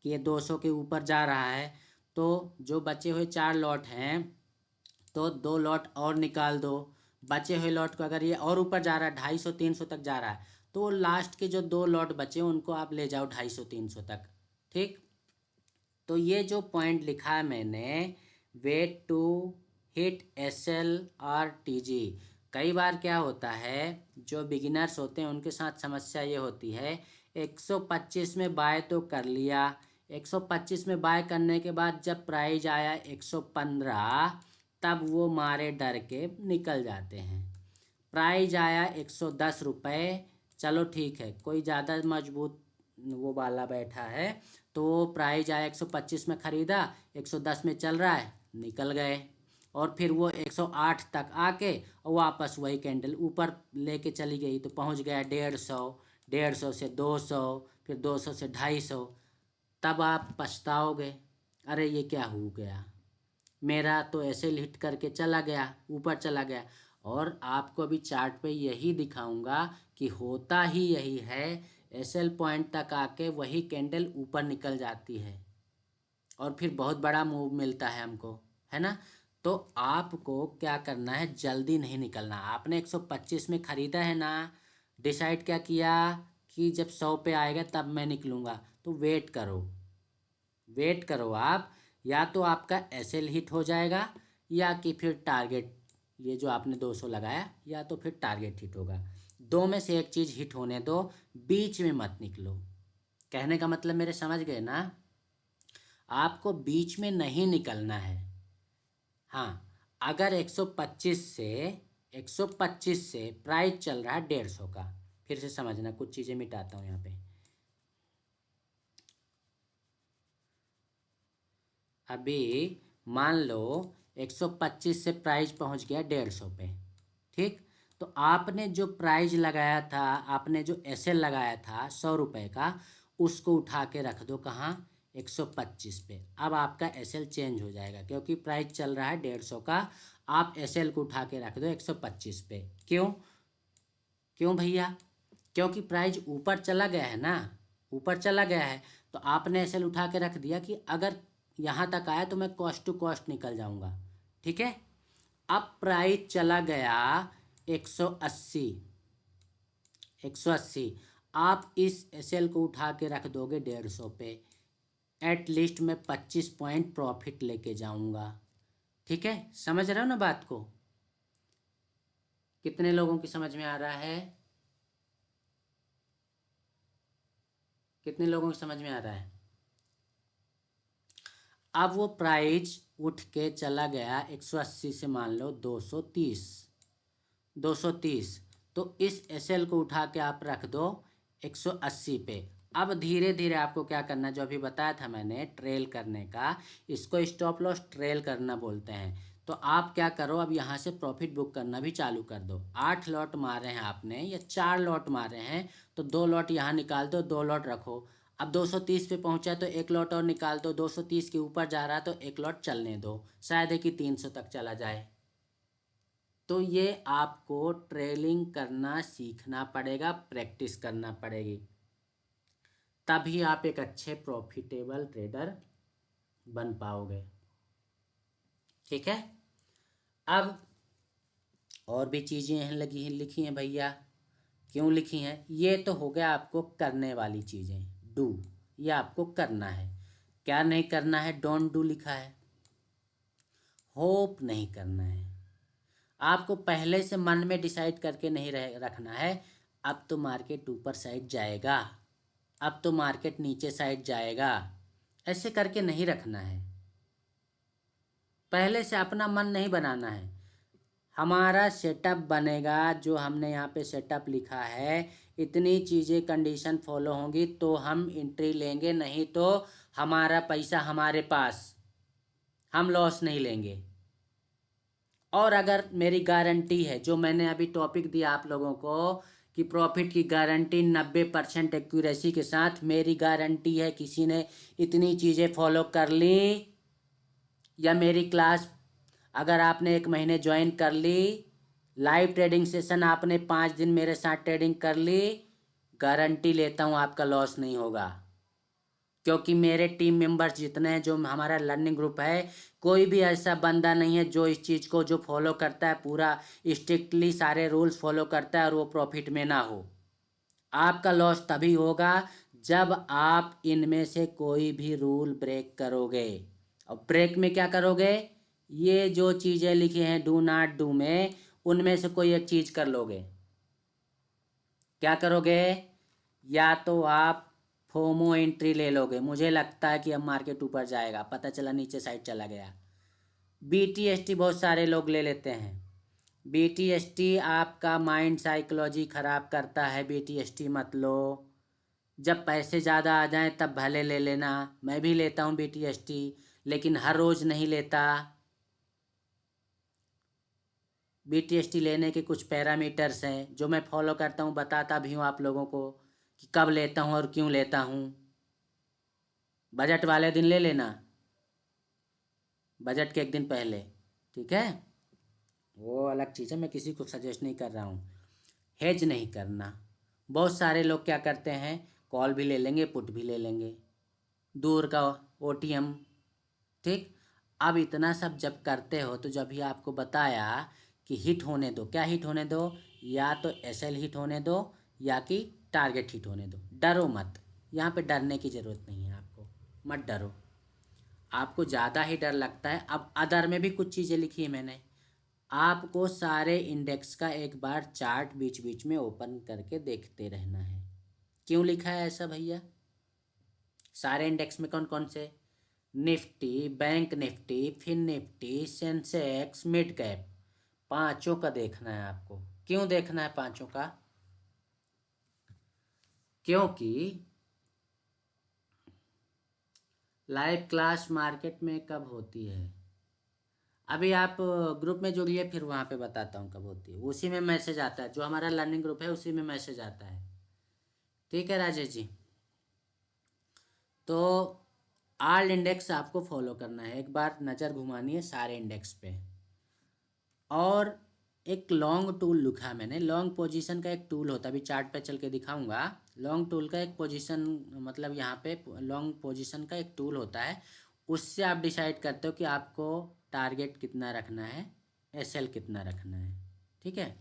कि ये 200 के ऊपर जा रहा है, तो जो बचे हुए 4 लॉट हैं तो 2 लॉट और निकाल दो। बचे हुए लॉट को अगर ये और ऊपर जा रहा है 250 300 तक जा रहा है, तो लास्ट के जो 2 लॉट बचे उनको आप ले जाओ 250 300 तक, ठीक। तो ये जो पॉइंट लिखा है मैंने, वेट टू हिट एसएल और टीजी, कई बार क्या होता है जो बिगिनर्स होते हैं उनके साथ समस्या ये होती है, 125 में बाय तो कर लिया, 125 में बाय करने के बाद जब प्राइस आया 115, तब वो मारे डर के निकल जाते हैं। प्राइस आया 110 रुपये, चलो ठीक है, कोई ज़्यादा मजबूत वो वाला बैठा है, तो प्राइस आया 125 में ख़रीदा, 110 में चल रहा है, निकल गए। और फिर वो 108 तक आके और वापस वही कैंडल ऊपर लेके चली गई, तो पहुंच गया 150, 150 से 200, फिर 200 से 250, तब आप पछताओगे, अरे ये क्या हो गया, मेरा तो ऐसे हिट करके चला गया, ऊपर चला गया। और आपको अभी चार्ट पे यही दिखाऊंगा कि होता ही यही है। एसएल पॉइंट तक आके वही कैंडल ऊपर निकल जाती है और फिर बहुत बड़ा मूव मिलता है हमको, है ना। तो आपको क्या करना है, जल्दी नहीं निकलना। आपने 125 में ख़रीदा है ना, डिसाइड क्या किया कि जब 100 पे आएगा तब मैं निकलूँगा, तो वेट करो, वेट करो आप। या तो आपका एसएल हिट हो जाएगा या कि फिर टारगेट, ये जो आपने 200 लगाया, या तो फिर टारगेट हिट होगा। दो में से एक चीज़ हिट होने दो, बीच में मत निकलो। कहने का मतलब मेरे समझ गए ना, आपको बीच में नहीं निकलना है। हाँ, अगर 125 से प्राइस चल रहा है 150 का, फिर से समझना, कुछ चीज़ें मिटाता हूँ यहाँ पे। अभी मान लो 125 से प्राइस पहुँच गया 150 पे, ठीक। तो आपने जो प्राइस लगाया था, आपने जो एसएल लगाया था 100 रुपये का, उसको उठा के रख दो कहाँ, 125 पे। अब आपका एसएल चेंज हो जाएगा, क्योंकि प्राइस चल रहा है 150 का। आप एसएल को उठा के रख दो 125 पे। क्यों, क्यों भैया? क्योंकि प्राइस ऊपर चला गया है ना, ऊपर चला गया है। तो आपने एसएल उठा के रख दिया कि अगर यहाँ तक आया तो मैं कॉस्ट टू कॉस्ट निकल जाऊँगा, ठीक है। अब प्राइस चला गया 180, 180। आप इस एसएल को उठा के रख दोगे 150 पे। एटलीस्ट मैं 25 पॉइंट प्रॉफिट लेके जाऊंगा, ठीक है। समझ रहे हो ना बात को? कितने लोगों की समझ में आ रहा है? कितने लोगों की समझ में आ रहा है? अब वो प्राइस उठ के चला गया 180 से मान लो 230, 230। तो इस एसएल को उठा के आप रख दो 180 पे। अब धीरे धीरे आपको क्या करना, जो अभी बताया था मैंने ट्रेल करने का, इसको स्टॉप लॉस ट्रेल करना बोलते हैं। तो आप क्या करो, अब यहाँ से प्रॉफिट बुक करना भी चालू कर दो। 8 लॉट मारे हैं आपने या 4 लॉट मारे हैं, तो 2 लॉट यहाँ निकाल दो, 2 लॉट रखो। अब 230 पे पहुँचा तो 1 लॉट और निकाल दो, 230 के ऊपर जा रहा है तो 1 लॉट चलने दो, शायद है कि 300 तक चला जाए। तो ये आपको ट्रेलिंग करना सीखना पड़ेगा, प्रैक्टिस करना पड़ेगी, तभी आप एक अच्छे प्रॉफिटेबल ट्रेडर बन पाओगे, ठीक है। अब और भी चीज़ें हैं लगी हैं, लिखी हैं भैया। क्यों लिखी हैं? ये तो हो गया आपको करने वाली चीज़ें, डू। ये आपको करना है। क्या नहीं करना है? डोंट डू लिखा है। होप नहीं करना है। आपको पहले से मन में डिसाइड करके नहीं रखना है अब तो मार्केट ऊपर साइड जाएगा, अब तो मार्केट नीचे साइड जाएगा, ऐसे करके नहीं रखना है। पहले से अपना मन नहीं बनाना है। हमारा सेटअप बनेगा, जो हमने यहाँ पे सेटअप लिखा है, इतनी चीज़ें कंडीशन फॉलो होंगी तो हम एंट्री लेंगे, नहीं तो हमारा पैसा हमारे पास, हम लॉस नहीं लेंगे। और अगर मेरी गारंटी है, जो मैंने अभी टॉपिक दिया आप लोगों को कि प्रॉफिट की गारंटी 90% एक्यूरेसी के साथ, मेरी गारंटी है किसी ने इतनी चीज़ें फॉलो कर ली, या मेरी क्लास अगर आपने 1 महीने ज्वाइन कर ली, लाइव ट्रेडिंग सेशन आपने 5 दिन मेरे साथ ट्रेडिंग कर ली, गारंटी लेता हूँ आपका लॉस नहीं होगा। क्योंकि मेरे टीम मेंबर्स जितने हैं, जो हमारा लर्निंग ग्रुप है, कोई भी ऐसा बंदा नहीं है जो इस चीज़ को जो फॉलो करता है, पूरा स्ट्रिक्टली सारे रूल्स फॉलो करता है और वो प्रॉफिट में ना हो। आपका लॉस तभी होगा जब आप इनमें से कोई भी रूल ब्रेक करोगे। और ब्रेक में क्या करोगे? ये जो चीज़ें लिखी हैं डू नॉट डू में, उनमें से कोई एक चीज़ कर लोगे। क्या करोगे? या तो आप फोमो एंट्री ले लोगे, मुझे लगता है कि अब मार्केट ऊपर जाएगा, पता चला नीचे साइड चला गया। बीटीएसटी बहुत सारे लोग ले लेते हैं। बीटीएसटी आपका माइंड साइकोलॉजी ख़राब करता है, बीटीएसटी मत लो। जब पैसे ज़्यादा आ जाएं तब भले ले लेना, मैं भी लेता हूँ बीटीएसटी, लेकिन हर रोज़ नहीं लेता। बीटीएसटी लेने के कुछ पैरामीटर्स हैं जो मैं फॉलो करता हूँ, बताता भी हूँ आप लोगों को कि कब लेता हूँ और क्यों लेता हूँ। बजट वाले दिन ले लेना, बजट के 1 दिन पहले, ठीक है। वो अलग चीज़ है, मैं किसी को सजेस्ट नहीं कर रहा हूँ। हेज नहीं करना। बहुत सारे लोग क्या करते हैं, कॉल भी ले लेंगे, पुट भी ले लेंगे, दूर का ओटीएम। ठीक। अब इतना सब जब करते हो तो जब ही आपको बताया कि हिट होने दो, क्या हिट होने दो, या तो एसएल हिट होने दो या कि टारगेट हिट होने दो। डरो मत, यहाँ पे डरने की ज़रूरत नहीं है आपको, मत डरो। आपको ज़्यादा ही डर लगता है। अब अदर में भी कुछ चीज़ें लिखी है मैंने, आपको सारे इंडेक्स का एक बार चार्ट बीच बीच में ओपन करके देखते रहना है। क्यों लिखा है ऐसा भैया? सारे इंडेक्स में कौन कौन से, Nifty, Bank Nifty, Fin Nifty, Sensex, mid cap, पांचों का देखना है आपको। क्यों देखना है पांचों का? क्योंकि लाइव क्लास मार्केट में कब होती है, अभी आप ग्रुप में जुड़िए, फिर वहाँ पे बताता हूँ कब होती है। उसी में मैसेज आता है, जो हमारा लर्निंग ग्रुप है उसी में मैसेज आता है। ठीक है राजेश जी। तो ऑल इंडेक्स आपको फॉलो करना है, एक बार नज़र घुमानी है सारे इंडेक्स पे। और एक लॉन्ग टूल लिखा है मैंने, लॉन्ग पोजीशन का एक टूल होता है, अभी चार्ट पे चल के दिखाऊंगा। लॉन्ग टूल का एक पोजीशन, मतलब यहाँ पे लॉन्ग पोजीशन का एक टूल होता है, उससे आप डिसाइड करते हो कि आपको टारगेट कितना रखना है, एसएल कितना रखना है। ठीक है।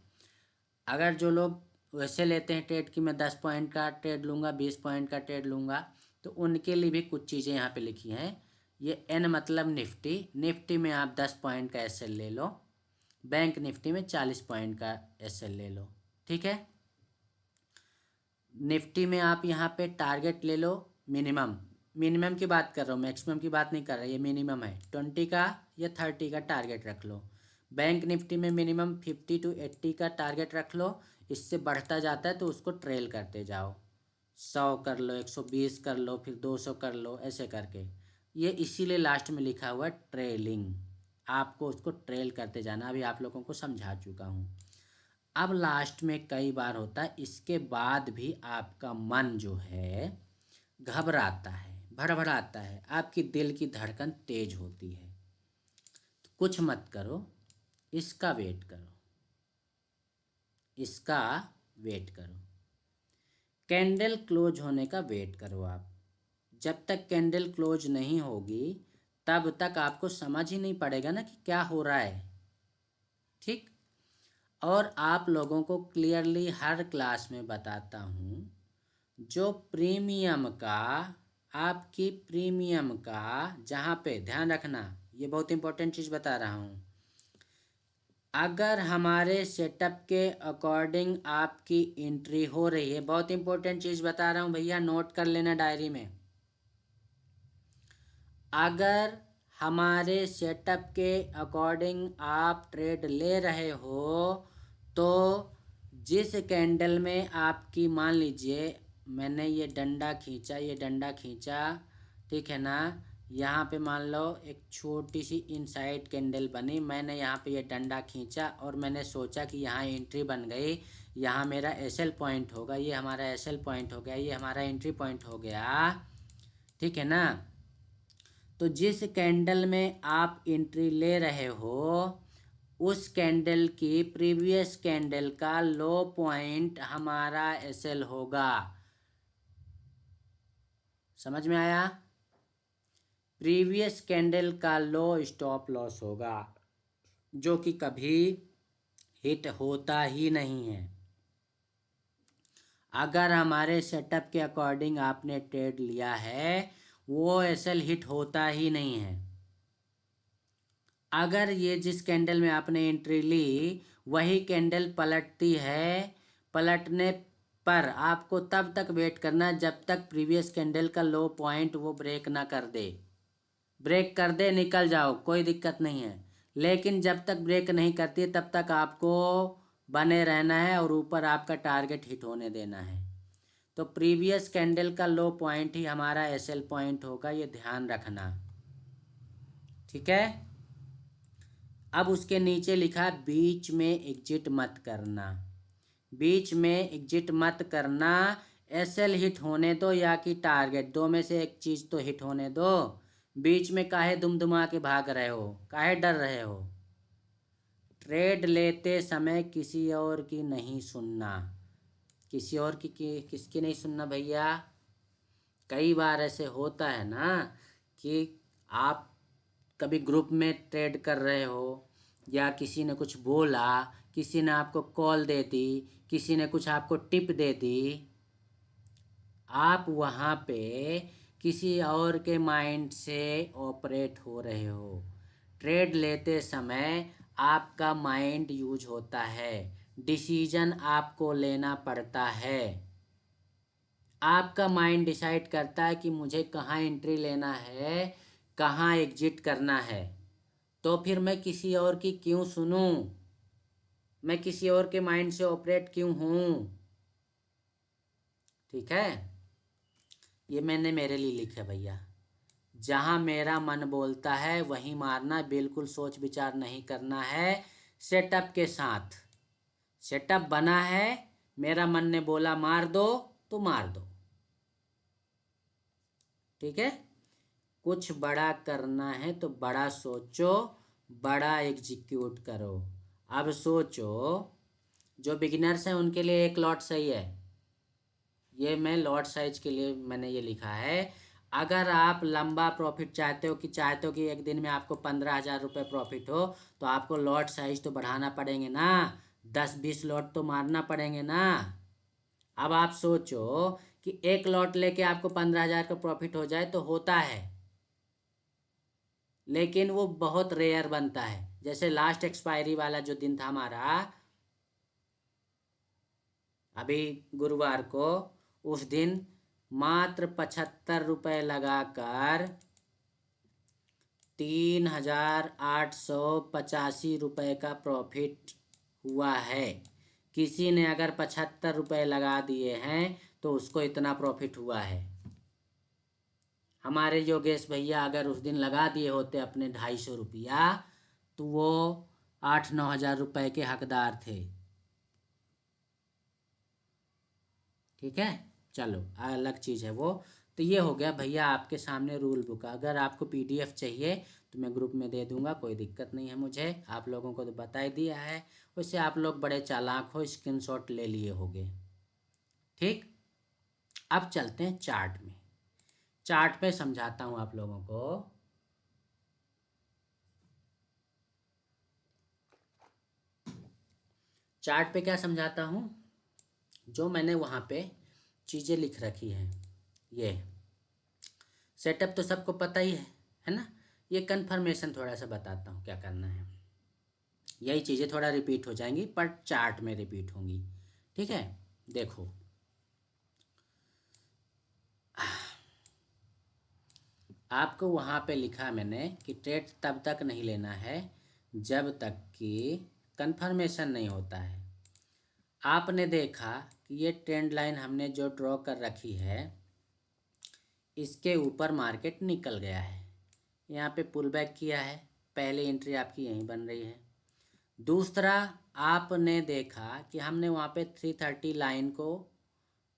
अगर जो लोग वैसे लेते हैं ट्रेड की, मैं 10 पॉइंट का ट्रेड लूँगा, 20 पॉइंट का ट्रेड लूँगा, तो उनके लिए भी कुछ चीज़ें यहाँ पे लिखी हैं। ये एन मतलब निफ्टी, निफ्टी में आप 10 पॉइंट का एसएल ले लो, बैंक निफ्टी में 40 पॉइंट का एसएल ले लो। ठीक है। निफ्टी में आप यहाँ पे टारगेट ले लो मिनिमम, मिनिमम की बात कर रहा हूँ, मैक्सिमम की बात नहीं कर रहा, ये मिनिमम है, 20 का या 30 का टारगेट रख लो। बैंक निफ्टी में मिनिमम 50 to 80 का टारगेट रख लो, इससे बढ़ता जाता है तो उसको ट्रेल करते जाओ, 100 कर लो, 120 कर लो, फिर 200 कर लो, ऐसे करके। ये इसीलिए लास्ट में लिखा हुआ है ट्रेलिंग, आपको उसको ट्रेल करते जाना, अभी आप लोगों को समझा चुका हूँ। अब लास्ट में कई बार होता है, इसके बाद भी आपका मन जो है घबराता है, भड़बड़ाता है, आपकी दिल की धड़कन तेज होती है, तो कुछ मत करो, इसका वेट करो, इसका वेट करो, कैंडल क्लोज होने का वेट करो आप। जब तक कैंडल क्लोज नहीं होगी तब तक आपको समझ ही नहीं पड़ेगा ना कि क्या हो रहा है। ठीक। और आप लोगों को क्लियरली हर क्लास में बताता हूँ, जो प्रीमियम का, आपकी प्रीमियम का, जहाँ पे ध्यान रखना, ये बहुत इंपॉर्टेंट चीज़ बता रहा हूँ, अगर हमारे सेटअप के अकॉर्डिंग आपकी एंट्री हो रही है, बहुत इंपॉर्टेंट चीज़ बता रहा हूँ भैया, नोट कर लेना डायरी में। अगर हमारे सेटअप के अकॉर्डिंग आप ट्रेड ले रहे हो तो जिस कैंडल में आपकी, मान लीजिए मैंने ये डंडा खींचा, ये डंडा खींचा, ठीक है ना, यहाँ पे मान लो एक छोटी सी इनसाइड कैंडल बनी, मैंने यहाँ पे ये डंडा खींचा और मैंने सोचा कि यहाँ एंट्री बन गई, यहाँ मेरा एसएल पॉइंट होगा, ये हमारा एसएल पॉइंट हो गया, ये हमारा एंट्री पॉइंट हो गया। ठीक है ना। तो जिस कैंडल में आप एंट्री ले रहे हो उस कैंडल की प्रीवियस कैंडल का लो पॉइंट हमारा एसएल होगा। समझ में आया? प्रीवियस कैंडल का लो स्टॉप लॉस होगा, जो कि कभी हिट होता ही नहीं है। अगर हमारे सेटअप के अकॉर्डिंग आपने ट्रेड लिया है वो एसएल हिट होता ही नहीं है। अगर ये जिस कैंडल में आपने एंट्री ली वही कैंडल पलटती है, पलटने पर आपको तब तक वेट करना जब तक प्रीवियस कैंडल का लो पॉइंट वो ब्रेक ना कर दे। ब्रेक कर दे निकल जाओ, कोई दिक्कत नहीं है, लेकिन जब तक ब्रेक नहीं करती तब तक आपको बने रहना है और ऊपर आपका टारगेट हिट होने देना है। तो प्रीवियस कैंडल का लो पॉइंट ही हमारा एसएल पॉइंट होगा, ये ध्यान रखना। ठीक है। अब उसके नीचे लिखा बीच में एग्जिट मत करना, बीच में एग्जिट मत करना, एसएल हिट होने दो या कि टारगेट, दो में से एक चीज़ तो हिट होने दो। बीच में काहे दुमदुमा के भाग रहे हो, काहे डर रहे हो? ट्रेड लेते समय किसी और की नहीं सुनना। किसी और की किसकी नहीं सुनना भैया? कई बार ऐसे होता है ना कि आप कभी ग्रुप में ट्रेड कर रहे हो, या किसी ने कुछ बोला, किसी ने आपको कॉल दे दी, किसी ने कुछ आपको टिप दे दी, आप वहाँ पे किसी और के माइंड से ऑपरेट हो रहे हो। ट्रेड लेते समय आपका माइंड यूज होता है, डिसीजन आपको लेना पड़ता है। आपका माइंड डिसाइड करता है कि मुझे कहाँ एंट्री लेना है, कहाँ एग्जिट करना है। तो फिर मैं किसी और की क्यों सुनूं? मैं किसी और के माइंड से ऑपरेट क्यों हूँ? ठीक है, ये मैंने मेरे लिए लिखा भैया। जहाँ मेरा मन बोलता है वहीं मारना, बिल्कुल सोच विचार नहीं करना है। सेटअप के साथ सेटअप बना है, मेरा मन ने बोला मार दो तो मार दो। ठीक है, कुछ बड़ा करना है तो बड़ा सोचो, बड़ा एग्जीक्यूट करो। अब सोचो, जो बिगिनर्स हैं उनके लिए एक लॉट सही है। ये मैं लॉट साइज के लिए मैंने ये लिखा है। अगर आप लंबा प्रॉफिट चाहते हो कि एक दिन में आपको 15,000 रुपये प्रॉफिट हो, तो आपको लॉट साइज तो बढ़ाना पड़ेंगे ना, 10-20 लॉट तो मारना पड़ेंगे ना। अब आप सोचो कि एक लॉट लेके आपको 15,000 का प्रॉफिट हो जाए तो होता है, लेकिन वो बहुत रेयर बनता है। जैसे लास्ट एक्सपायरी वाला जो दिन था हमारा अभी गुरुवार को, उस दिन मात्र 75 रुपये लगाकर 3,885 रुपये का प्रॉफिट हुआ है। किसी ने अगर 75 रुपये लगा दिए हैं तो उसको इतना प्रॉफिट हुआ है। हमारे योगेश भैया अगर उस दिन लगा दिए होते अपने 250 रुपया, तो वो 8-9 हज़ार रुपये के हकदार थे। ठीक है, चलो अलग चीज़ है वो। तो ये हो गया भैया आपके सामने रूल बुक। अगर आपको पीडीएफ चाहिए तो मैं ग्रुप में दे दूंगा, कोई दिक्कत नहीं है मुझे। आप लोगों को तो बता ही दिया है, वैसे आप लोग बड़े चालाक हो, स्क्रीनशॉट ले लिए होगे। ठीक, अब चलते हैं चार्ट में। चार्ट पे समझाता हूँ आप लोगों को। चार्ट पे क्या समझाता हूँ, जो मैंने वहाँ पे चीज़ें लिख रखी हैं। ये सेटअप तो सबको पता ही है ना। ये कन्फर्मेशन थोड़ा सा बताता हूँ क्या करना है। यही चीज़ें थोड़ा रिपीट हो जाएंगी पर चार्ट में रिपीट होंगी। ठीक है, देखो आपको वहाँ पे लिखा मैंने कि ट्रेड तब तक नहीं लेना है जब तक कि कन्फर्मेशन नहीं होता है। आपने देखा कि ये ट्रेंड लाइन हमने जो ड्रॉ कर रखी है, इसके ऊपर मार्केट निकल गया है। यहाँ पे पुल बैक किया है, पहली एंट्री आपकी यहीं बन रही है। दूसरा, आपने देखा कि हमने वहाँ पे 330 लाइन को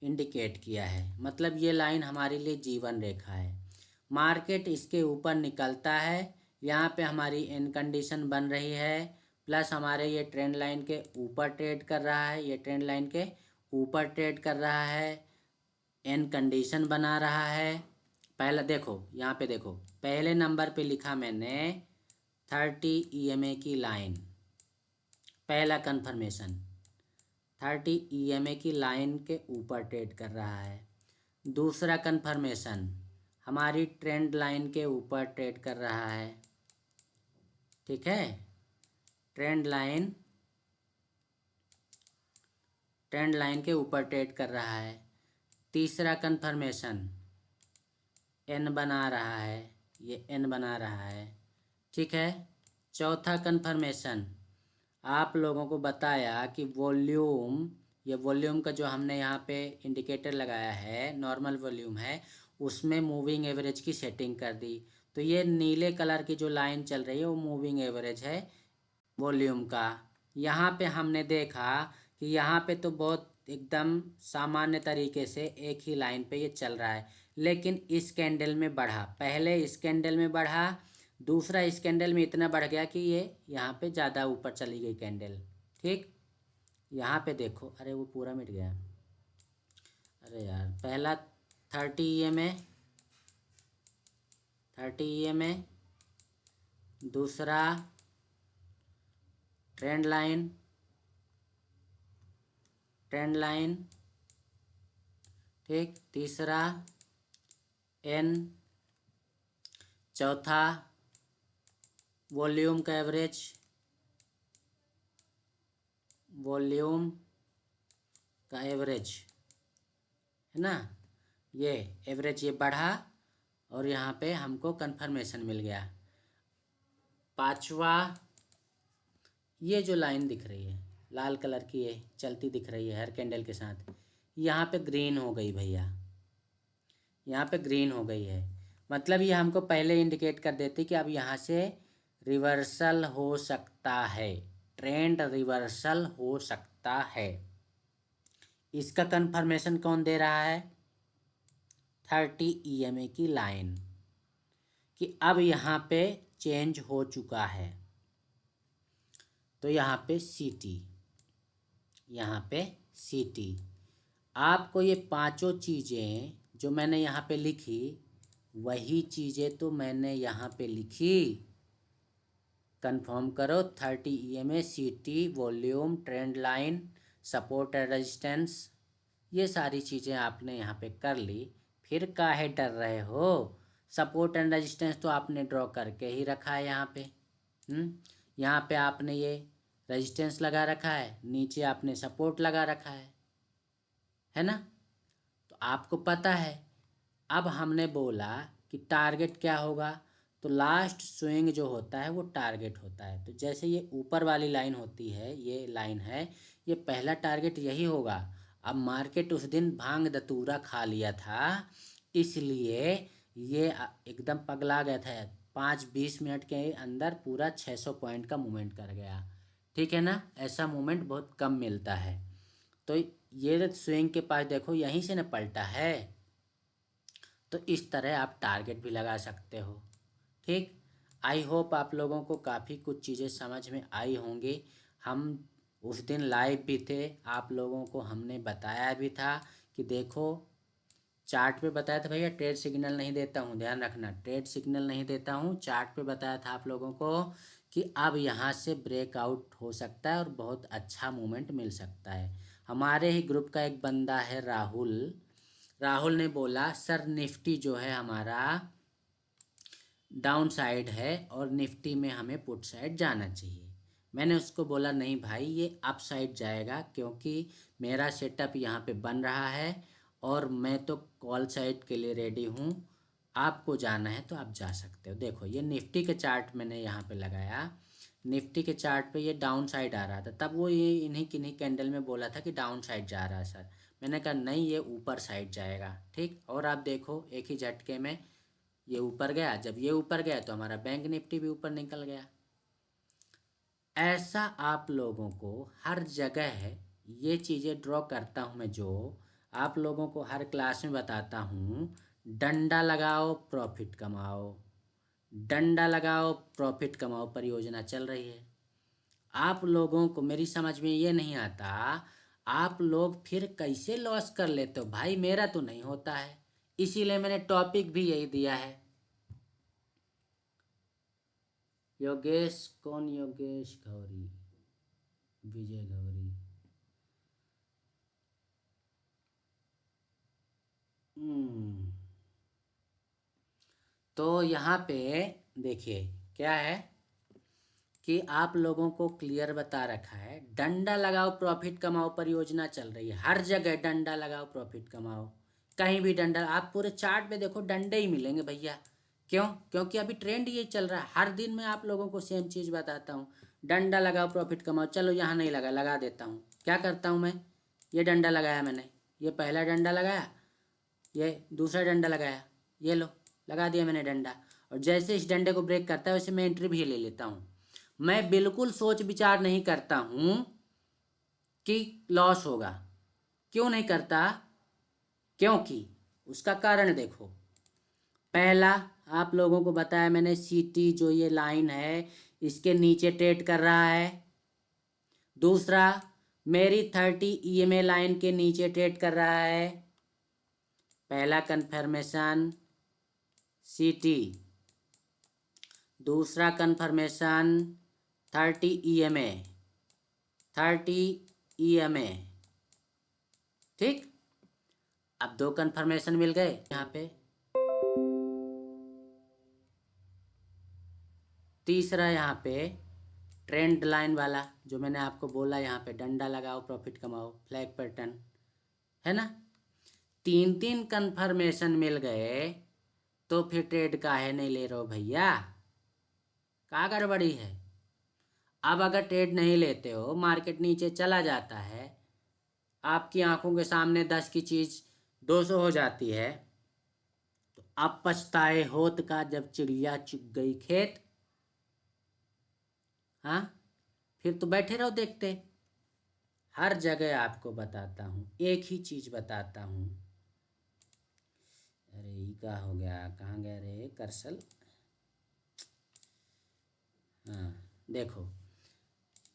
इंडिकेट किया है, मतलब ये लाइन हमारे लिए जीवन रेखा है। मार्केट इसके ऊपर निकलता है, यहाँ पे हमारी एन कंडीशन बन रही है, प्लस हमारे ये ट्रेंड लाइन के ऊपर ट्रेड कर रहा है, ये ट्रेंड लाइन के ऊपर ट्रेड कर रहा है, एन कंडीशन बना रहा है। पहला देखो, यहाँ पे देखो, पहले नंबर पे लिखा मैंने 30 EMA की लाइन, पहला कंफर्मेशन 30 EMA की लाइन के ऊपर ट्रेड कर रहा है। दूसरा कंफर्मेशन हमारी ट्रेंड लाइन के ऊपर ट्रेड कर रहा है। ठीक है, ट्रेंड लाइन के ऊपर ट्रेड कर रहा है। तीसरा कंफर्मेशन एन बना रहा है, ये एन बना रहा है। ठीक है, चौथा कंफर्मेशन आप लोगों को बताया कि वॉल्यूम, ये वॉल्यूम का जो हमने यहाँ पे इंडिकेटर लगाया है नॉर्मल वॉल्यूम है, उसमें मूविंग एवरेज की सेटिंग कर दी। तो ये नीले कलर की जो लाइन चल रही है वो मूविंग एवरेज है वॉल्यूम का। यहाँ पे हमने देखा कि यहाँ पे तो बहुत एकदम सामान्य तरीके से एक ही लाइन पे ये चल रहा है, लेकिन इस कैंडल में बढ़ा, पहले इस कैंडल में बढ़ा, दूसरा इस कैंडल में इतना बढ़ गया कि ये यहाँ पे ज़्यादा ऊपर चली गई कैंडल। ठीक, यहाँ पे देखो, अरे वो पूरा मिट गया। अरे यार, पहला 30 EMA, 30 EMA, दूसरा ट्रेंड लाइन, ट्रेंड लाइन, ठीक, तीसरा एन, चौथा वॉल्यूम का एवरेज, वॉल्यूम का एवरेज है ना, ये एवरेज ये बढ़ा और यहाँ पे हमको कंफर्मेशन मिल गया। पांचवा, ये जो लाइन दिख रही है लाल कलर की, ये चलती दिख रही है हर कैंडल के साथ, यहाँ पे ग्रीन हो गई भैया, यहाँ पे ग्रीन हो गई है। मतलब ये हमको पहले इंडिकेट कर देती कि अब यहाँ से रिवर्सल हो सकता है, ट्रेंड रिवर्सल हो सकता है। इसका कंफर्मेशन कौन दे रहा है? 30 EMA की लाइन, कि अब यहाँ पे चेंज हो चुका है। तो यहाँ पे CT, यहाँ पे CT। आपको ये पांचों चीज़ें जो मैंने यहाँ पे लिखी, वही चीज़ें तो मैंने यहाँ पे लिखी। कंफर्म करो, 30 EMA, CT, volume, trend line, support and resistance, ये सारी चीज़ें आपने यहाँ पे कर ली। फिर काहे डर रहे हो? सपोर्ट एंड रेजिस्टेंस तो आपने ड्रॉ करके ही रखा है यहाँ पे। यहाँ पे आपने ये रेजिस्टेंस लगा रखा है, नीचे आपने सपोर्ट लगा रखा है ना? तो आपको पता है। अब हमने बोला कि टारगेट क्या होगा, तो लास्ट स्विंग जो होता है वो टारगेट होता है। तो जैसे ये ऊपर वाली लाइन होती है, ये लाइन है, ये पहला टारगेट यही होगा। अब मार्केट उस दिन भांग धतूरा खा लिया था, इसलिए ये एकदम पगला गया था। 5-20 मिनट के अंदर पूरा 600 पॉइंट का मूवमेंट कर गया। ठीक है ना? ऐसा मूवमेंट बहुत कम मिलता है। तो ये स्विंग के पास देखो, यहीं से न पलटा है। तो इस तरह आप टारगेट भी लगा सकते हो। ठीक, आई होप आप लोगों को काफ़ी कुछ चीज़ें समझ में आई होंगी। हम उस दिन लाइव भी थे, आप लोगों को हमने बताया भी था कि देखो, चार्ट पे बताया था भैया, ट्रेड सिग्नल नहीं देता हूँ, ध्यान रखना, ट्रेड सिग्नल नहीं देता हूँ। चार्ट पे बताया था आप लोगों को कि अब यहाँ से ब्रेकआउट हो सकता है और बहुत अच्छा मूवमेंट मिल सकता है। हमारे ही ग्रुप का एक बंदा है राहुल, राहुल ने बोला सर निफ्टी जो है हमारा डाउन साइड है और निफ्टी में हमें पुट साइड जाना चाहिए। मैंने उसको बोला नहीं भाई, ये अप साइड जाएगा, क्योंकि मेरा सेटअप यहाँ पे बन रहा है और मैं तो कॉल साइड के लिए रेडी हूँ। आपको जाना है तो आप जा सकते हो। देखो, ये निफ्टी के चार्ट मैंने यहाँ पे लगाया, निफ्टी के चार्ट पे ये डाउन साइड आ रहा था, तब वो ये इन्हीं किन्हीं कैंडल में बोला था कि डाउन साइड जा रहा है सर। मैंने कहा नहीं, ये ऊपर साइड जाएगा। ठीक, और आप देखो एक ही झटके में ये ऊपर गया। जब ये ऊपर गया तो हमारा बैंक निफ्टी भी ऊपर निकल गया। ऐसा आप लोगों को हर जगह है, ये चीज़ें ड्रॉ करता हूँ मैं, जो आप लोगों को हर क्लास में बताता हूँ। डंडा लगाओ प्रॉफिट कमाओ, डंडा लगाओ प्रॉफिट कमाओ परियोजना चल रही है। आप लोगों को मेरी समझ में ये नहीं आता, आप लोग फिर कैसे लॉस कर लेते हो भाई? मेरा तो नहीं होता है, इसीलिए मैंने टॉपिक भी यही दिया है। योगेश, कौन योगेश गौरी? विजय गौरी। तो यहाँ पे देखिए क्या है कि आप लोगों को क्लियर बता रखा है, डंडा लगाओ प्रॉफिट कमाओ परियोजना चल रही है। हर जगह डंडा लगाओ प्रॉफिट कमाओ, कहीं भी डंडा। आप पूरे चार्ट में देखो डंडे ही मिलेंगे भैया। क्यों? क्योंकि अभी ट्रेंड ये चल रहा है। हर दिन मैं आप लोगों को सेम चीज़ बताता हूँ, डंडा लगाओ प्रॉफिट कमाओ। चलो यहाँ नहीं लगा देता हूँ। क्या करता हूँ मैं? ये डंडा लगाया मैंने, ये पहला डंडा लगाया, ये दूसरा डंडा लगाया, ये लो लगा दिया मैंने डंडा। और जैसे इस डंडे को ब्रेक करता है वैसे मैं एंट्री भी ले लेता हूँ। मैं बिल्कुल सोच विचार नहीं करता हूँ कि लॉस होगा। क्यों नहीं करता? क्योंकि उसका कारण देखो, पहला आप लोगों को बताया मैंने, CT जो ये लाइन है इसके नीचे ट्रेड कर रहा है। दूसरा, मेरी 30 EMA लाइन के नीचे ट्रेड कर रहा है। पहला कन्फर्मेशन CT, दूसरा कन्फर्मेशन 30 EMA, 30 EMA। ठीक, अब 2 कन्फर्मेशन मिल गए यहाँ पे। तीसरा यहाँ पे ट्रेंड लाइन वाला जो मैंने आपको बोला, यहाँ पे डंडा लगाओ प्रॉफिट कमाओ, फ्लैग पैटर्न है ना। 3 कन्फर्मेशन मिल गए तो फिर ट्रेड काहे नहीं ले रहे हो भैया, क्या गड़बड़ी है। अब अगर ट्रेड नहीं लेते हो, मार्केट नीचे चला जाता है, आपकी आंखों के सामने 10 की चीज़ 200 हो जाती है, तो अब पछताए होत का जब चिड़िया चुग गई खेत। हाँ, फिर तो बैठे रहो देखते। हर जगह आपको बताता हूँ, एक ही चीज़ बताता हूँ। अरे ये क्या हो गया, कहाँ गया रे करसल। हाँ देखो,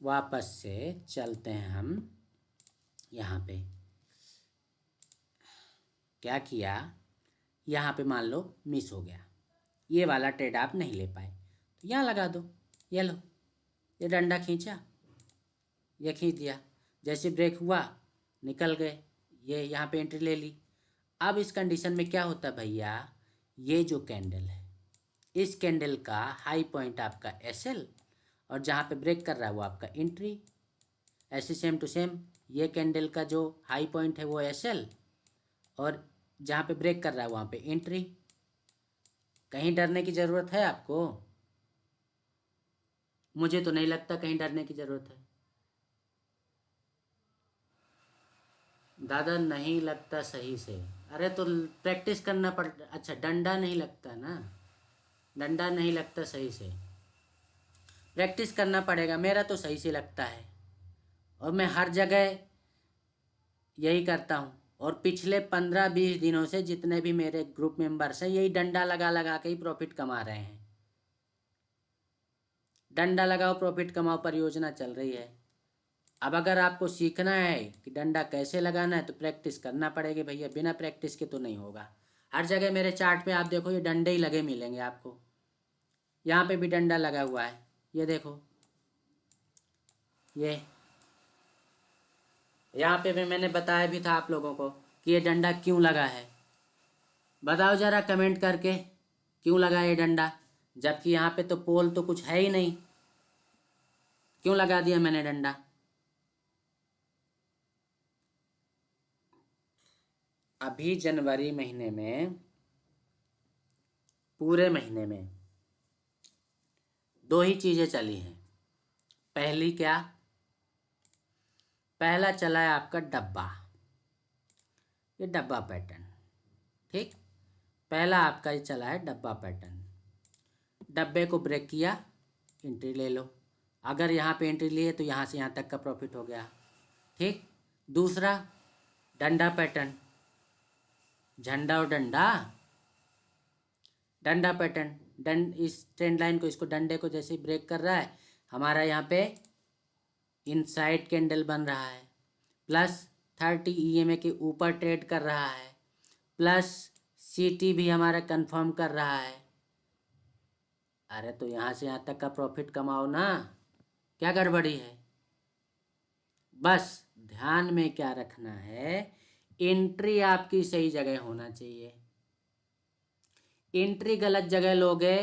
वापस से चलते हैं हम यहाँ पे। क्या किया, यहाँ पे मान लो मिस हो गया, ये वाला ट्रेड आप नहीं ले पाए, तो यहाँ लगा दो। ये लो, ये डंडा खींचा, ये खींच दिया, जैसे ब्रेक हुआ निकल गए, ये यहाँ पे एंट्री ले ली। अब इस कंडीशन में क्या होता है भैया, ये जो कैंडल है, इस कैंडल का हाई पॉइंट आपका SL, और जहाँ पे ब्रेक कर रहा है वो आपका एंट्री। ऐसे सेम टू सेम ये कैंडल का जो हाई पॉइंट है वो SL, और जहाँ पे ब्रेक कर रहा है वहाँ पे एंट्री। कहीं डरने की ज़रूरत है आपको? मुझे तो नहीं लगता कहीं डरने की ज़रूरत है। दादा नहीं लगता सही से, अरे तो प्रैक्टिस करना पड़। अच्छा, डंडा नहीं लगता ना, डंडा नहीं लगता सही से, प्रैक्टिस करना पड़ेगा। मेरा तो सही से लगता है, और मैं हर जगह यही करता हूँ, और पिछले 15-20 दिनों से जितने भी मेरे ग्रुप मेंबर्स हैं यही डंडा लगा लगा के ही प्रॉफिट कमा रहे हैं। डंडा लगाओ प्रॉफिट कमाओ परियोजना चल रही है। अब अगर आपको सीखना है कि डंडा कैसे लगाना है तो प्रैक्टिस करना पड़ेगी भैया, बिना प्रैक्टिस के तो नहीं होगा। हर जगह मेरे चार्ट पे आप देखो ये डंडे ही लगे मिलेंगे आपको। यहाँ पे भी डंडा लगा हुआ है, ये देखो, ये यहाँ पे भी मैंने बताया भी था आप लोगों को कि ये डंडा क्यों लगा है। बताओ ज़रा कमेंट करके क्यों लगा ये डंडा, जबकि यहाँ पे तो पोल तो कुछ है ही नहीं, क्यों लगा दिया मैंने डंडा। अभी जनवरी महीने में, पूरे महीने में 2 ही चीज़ें चली हैं। पहली क्या, पहला चला है आपका डब्बा, ये डब्बा पैटर्न। ठीक, पहला आपका ये चला है डब्बा पैटर्न। डब्बे को ब्रेक किया, एंट्री ले लो। अगर यहाँ पे एंट्री लिए तो यहाँ से यहाँ तक का प्रॉफिट हो गया। ठीक, दूसरा डंडा पैटर्न, झंडा और डंडा, डंडा पैटर्न, इस ट्रेंड लाइन को, इसको डंडे को जैसे ब्रेक कर रहा है, हमारा यहाँ पे इनसाइड कैंडल बन रहा है, प्लस 30 EMA के ऊपर ट्रेड कर रहा है, प्लस CT भी हमारा कंफर्म कर रहा है। अरे तो यहाँ से यहाँ तक का प्रॉफिट कमाओ ना, क्या गड़बड़ी है। बस ध्यान में क्या रखना है, एंट्री आपकी सही जगह होना चाहिए। एंट्री गलत जगह लोगे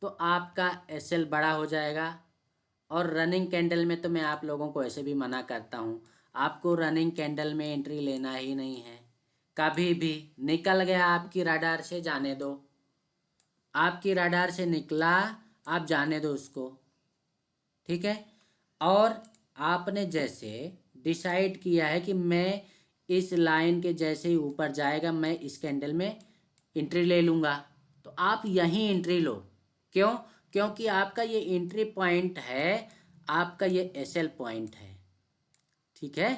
तो आपका SL बड़ा हो जाएगा। और रनिंग कैंडल में तो मैं आप लोगों को ऐसे भी मना करता हूँ, आपको रनिंग कैंडल में एंट्री लेना ही नहीं है। कभी भी निकल गया आपकी रडार से, जाने दो, आपकी रडार से निकला, आप जाने दो उसको। ठीक है, और आपने जैसे डिसाइड किया है कि मैं इस लाइन के जैसे ही ऊपर जाएगा मैं इस कैंडल में एंट्री ले लूँगा, तो आप यहीं एंट्री लो। क्यों? क्योंकि आपका ये एंट्री पॉइंट है, आपका ये SL पॉइंट है। ठीक है,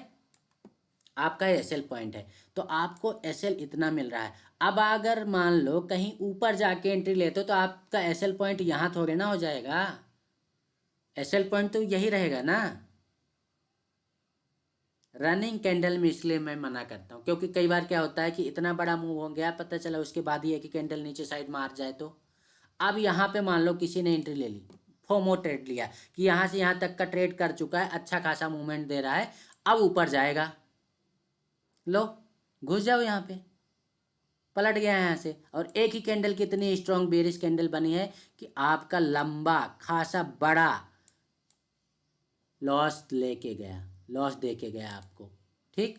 आपका एसएल पॉइंट है, तो आपको एसएल इतना मिल रहा है। अब अगर मान लो कहीं ऊपर जाके एंट्री लेते हो तो आपका एसएल पॉइंट यहाँ थोड़े ना हो जाएगा, एसएल पॉइंट तो यही रहेगा ना। रनिंग कैंडल में इसलिए मैं मना करता हूँ, क्योंकि कई बार क्या होता है कि इतना बड़ा मूव हो गया, पता चला उसके बाद ही एक ही कैंडल नीचे साइड मार जाए। तो अब यहाँ पे मान लो किसी ने एंट्री ले ली, फोमो ट्रेड लिया कि यहाँ से यहाँ तक का ट्रेड कर चुका है, अच्छा खासा मूवमेंट दे रहा है, अब ऊपर जाएगा, लो घुस जाओ यहाँ पे, पलट गया है यहाँ से, और एक ही कैंडल की इतनी स्ट्रॉन्ग बेरिश कैंडल बनी है कि आपका लंबा खासा बड़ा लॉस लेके गया, लॉस दे के गया आपको। ठीक,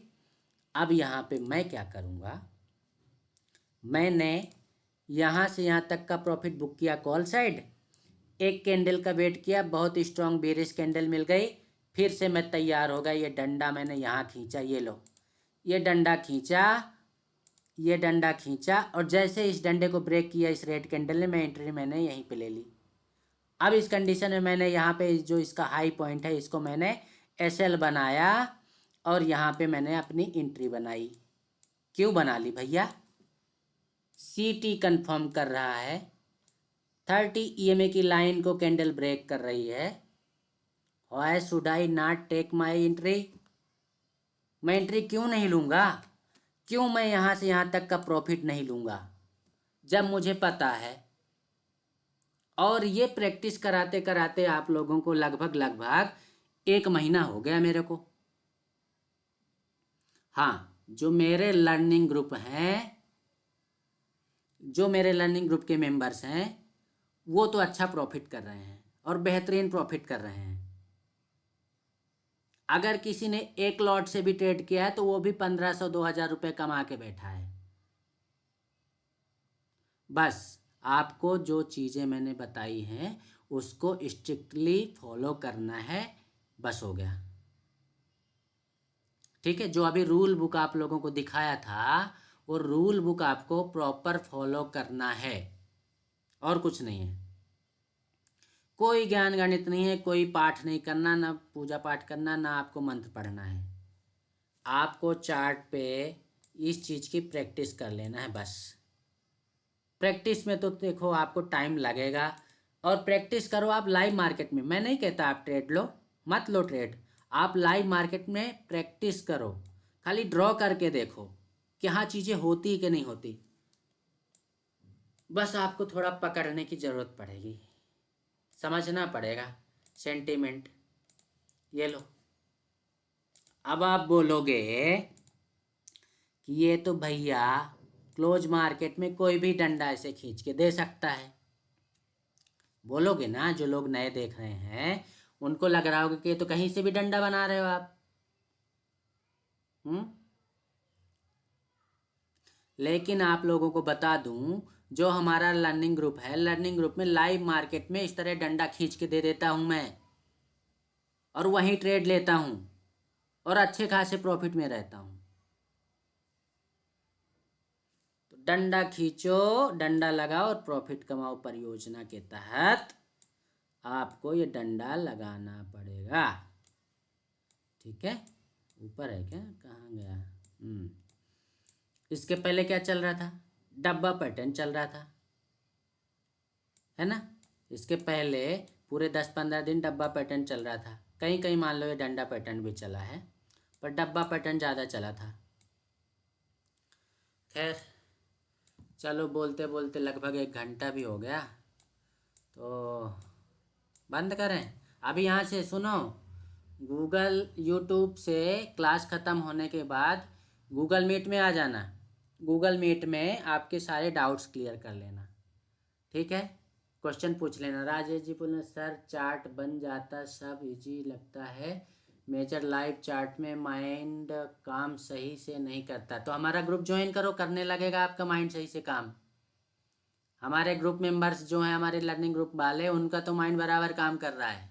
अब यहाँ पे मैं क्या करूँगा, मैंने यहाँ से यहाँ तक का प्रॉफिट बुक किया कॉल साइड, एक कैंडल का वेट किया, बहुत स्ट्रॉन्ग बेरिश कैंडल मिल गई, फिर से मैं तैयार हो गया, ये डंडा मैंने यहाँ खींचा, ये लो, ये डंडा खींचा, ये डंडा खींचा, और जैसे इस डंडे को ब्रेक किया इस रेड कैंडल ने, मैं एंट्री मैंने यहीं पे ले ली। अब इस कंडीशन में मैंने यहाँ पे जो इसका हाई पॉइंट है इसको मैंने एसएल बनाया, और यहाँ पे मैंने अपनी एंट्री बनाई। क्यों बना ली भैया, सीटी कंफर्म कर रहा है, 30 ईएमए की लाइन को कैंडल ब्रेक कर रही है। Why should I not take my entry, मैं एंट्री क्यों नहीं लूँगा, क्यों मैं यहाँ से यहाँ तक का प्रॉफिट नहीं लूँगा, जब मुझे पता है। और ये प्रैक्टिस कराते कराते आप लोगों को लगभग लगभग 1 महीना हो गया मेरे को। हाँ, जो मेरे लर्निंग ग्रुप हैं, जो मेरे लर्निंग ग्रुप के मेंबर्स हैं, वो तो अच्छा प्रॉफिट कर रहे हैं और बेहतरीन प्रॉफिट कर रहे हैं। अगर किसी ने एक लॉट से भी ट्रेड किया है तो वो भी 1500-2000 रुपये कमा के बैठा है। बस आपको जो चीज़ें मैंने बताई हैं उसको स्ट्रिक्टली फॉलो करना है, बस हो गया। ठीक है, जो अभी रूल बुक आप लोगों को दिखाया था वो रूल बुक आपको प्रॉपर फॉलो करना है, और कुछ नहीं है। कोई ज्ञान गणित नहीं है, कोई पाठ नहीं करना, ना पूजा पाठ करना, ना आपको मंत्र पढ़ना है। आपको चार्ट पे इस चीज़ की प्रैक्टिस कर लेना है बस। प्रैक्टिस में तो देखो आपको टाइम लगेगा, और प्रैक्टिस करो आप लाइव मार्केट में। मैं नहीं कहता आप ट्रेड लो, मत लो ट्रेड, आप लाइव मार्केट में प्रैक्टिस करो, खाली ड्रॉ करके देखो कि हाँ चीज़ें होती कि नहीं होती। बस आपको थोड़ा पकड़ने की ज़रूरत पड़ेगी, समझना पड़ेगा सेंटीमेंट। ये लो, अब आप बोलोगे कि ये तो भैया क्लोज मार्केट में कोई भी डंडा ऐसे खींच के दे सकता है, बोलोगे ना। जो लोग नए देख रहे हैं उनको लग रहा होगा कि ये तो कहीं से भी डंडा बना रहे हो आप। लेकिन आप लोगों को बता दूं, जो हमारा लर्निंग ग्रुप है, लर्निंग ग्रुप में लाइव मार्केट में इस तरह डंडा खींच के दे देता हूं मैं, और वहीं ट्रेड लेता हूं, और अच्छे खासे प्रॉफिट में रहता हूं। तो डंडा खींचो, डंडा लगाओ और प्रॉफिट कमाओ परियोजना के तहत आपको ये डंडा लगाना पड़ेगा। ठीक है, ऊपर है क्या, कहाँ गया। इसके पहले क्या चल रहा था, डब्बा पैटर्न चल रहा था, है ना। इसके पहले पूरे 10-15 दिन डब्बा पैटर्न चल रहा था, कहीं कहीं मान लो ये डंडा पैटर्न भी चला है, पर डब्बा पैटर्न ज़्यादा चला था। खैर चलो, बोलते बोलते लगभग 1 घंटा भी हो गया, तो बंद करें। अभी यहाँ से सुनो, गूगल यूट्यूब से क्लास ख़त्म होने के बाद गूगल मीट में आ जाना, गूगल मीट में आपके सारे डाउट्स क्लियर कर लेना। ठीक है, क्वेश्चन पूछ लेना। राजेश जी बोले सर चार्ट बन जाता सब इजी लगता है, मेजर लाइव चार्ट में माइंड काम सही से नहीं करता। तो हमारा ग्रुप ज्वाइन करो, करने लगेगा आपका माइंड सही से काम। हमारे ग्रुप मेंबर्स जो हैं, हमारे लर्निंग ग्रुप वाले, उनका तो माइंड बराबर काम कर रहा है,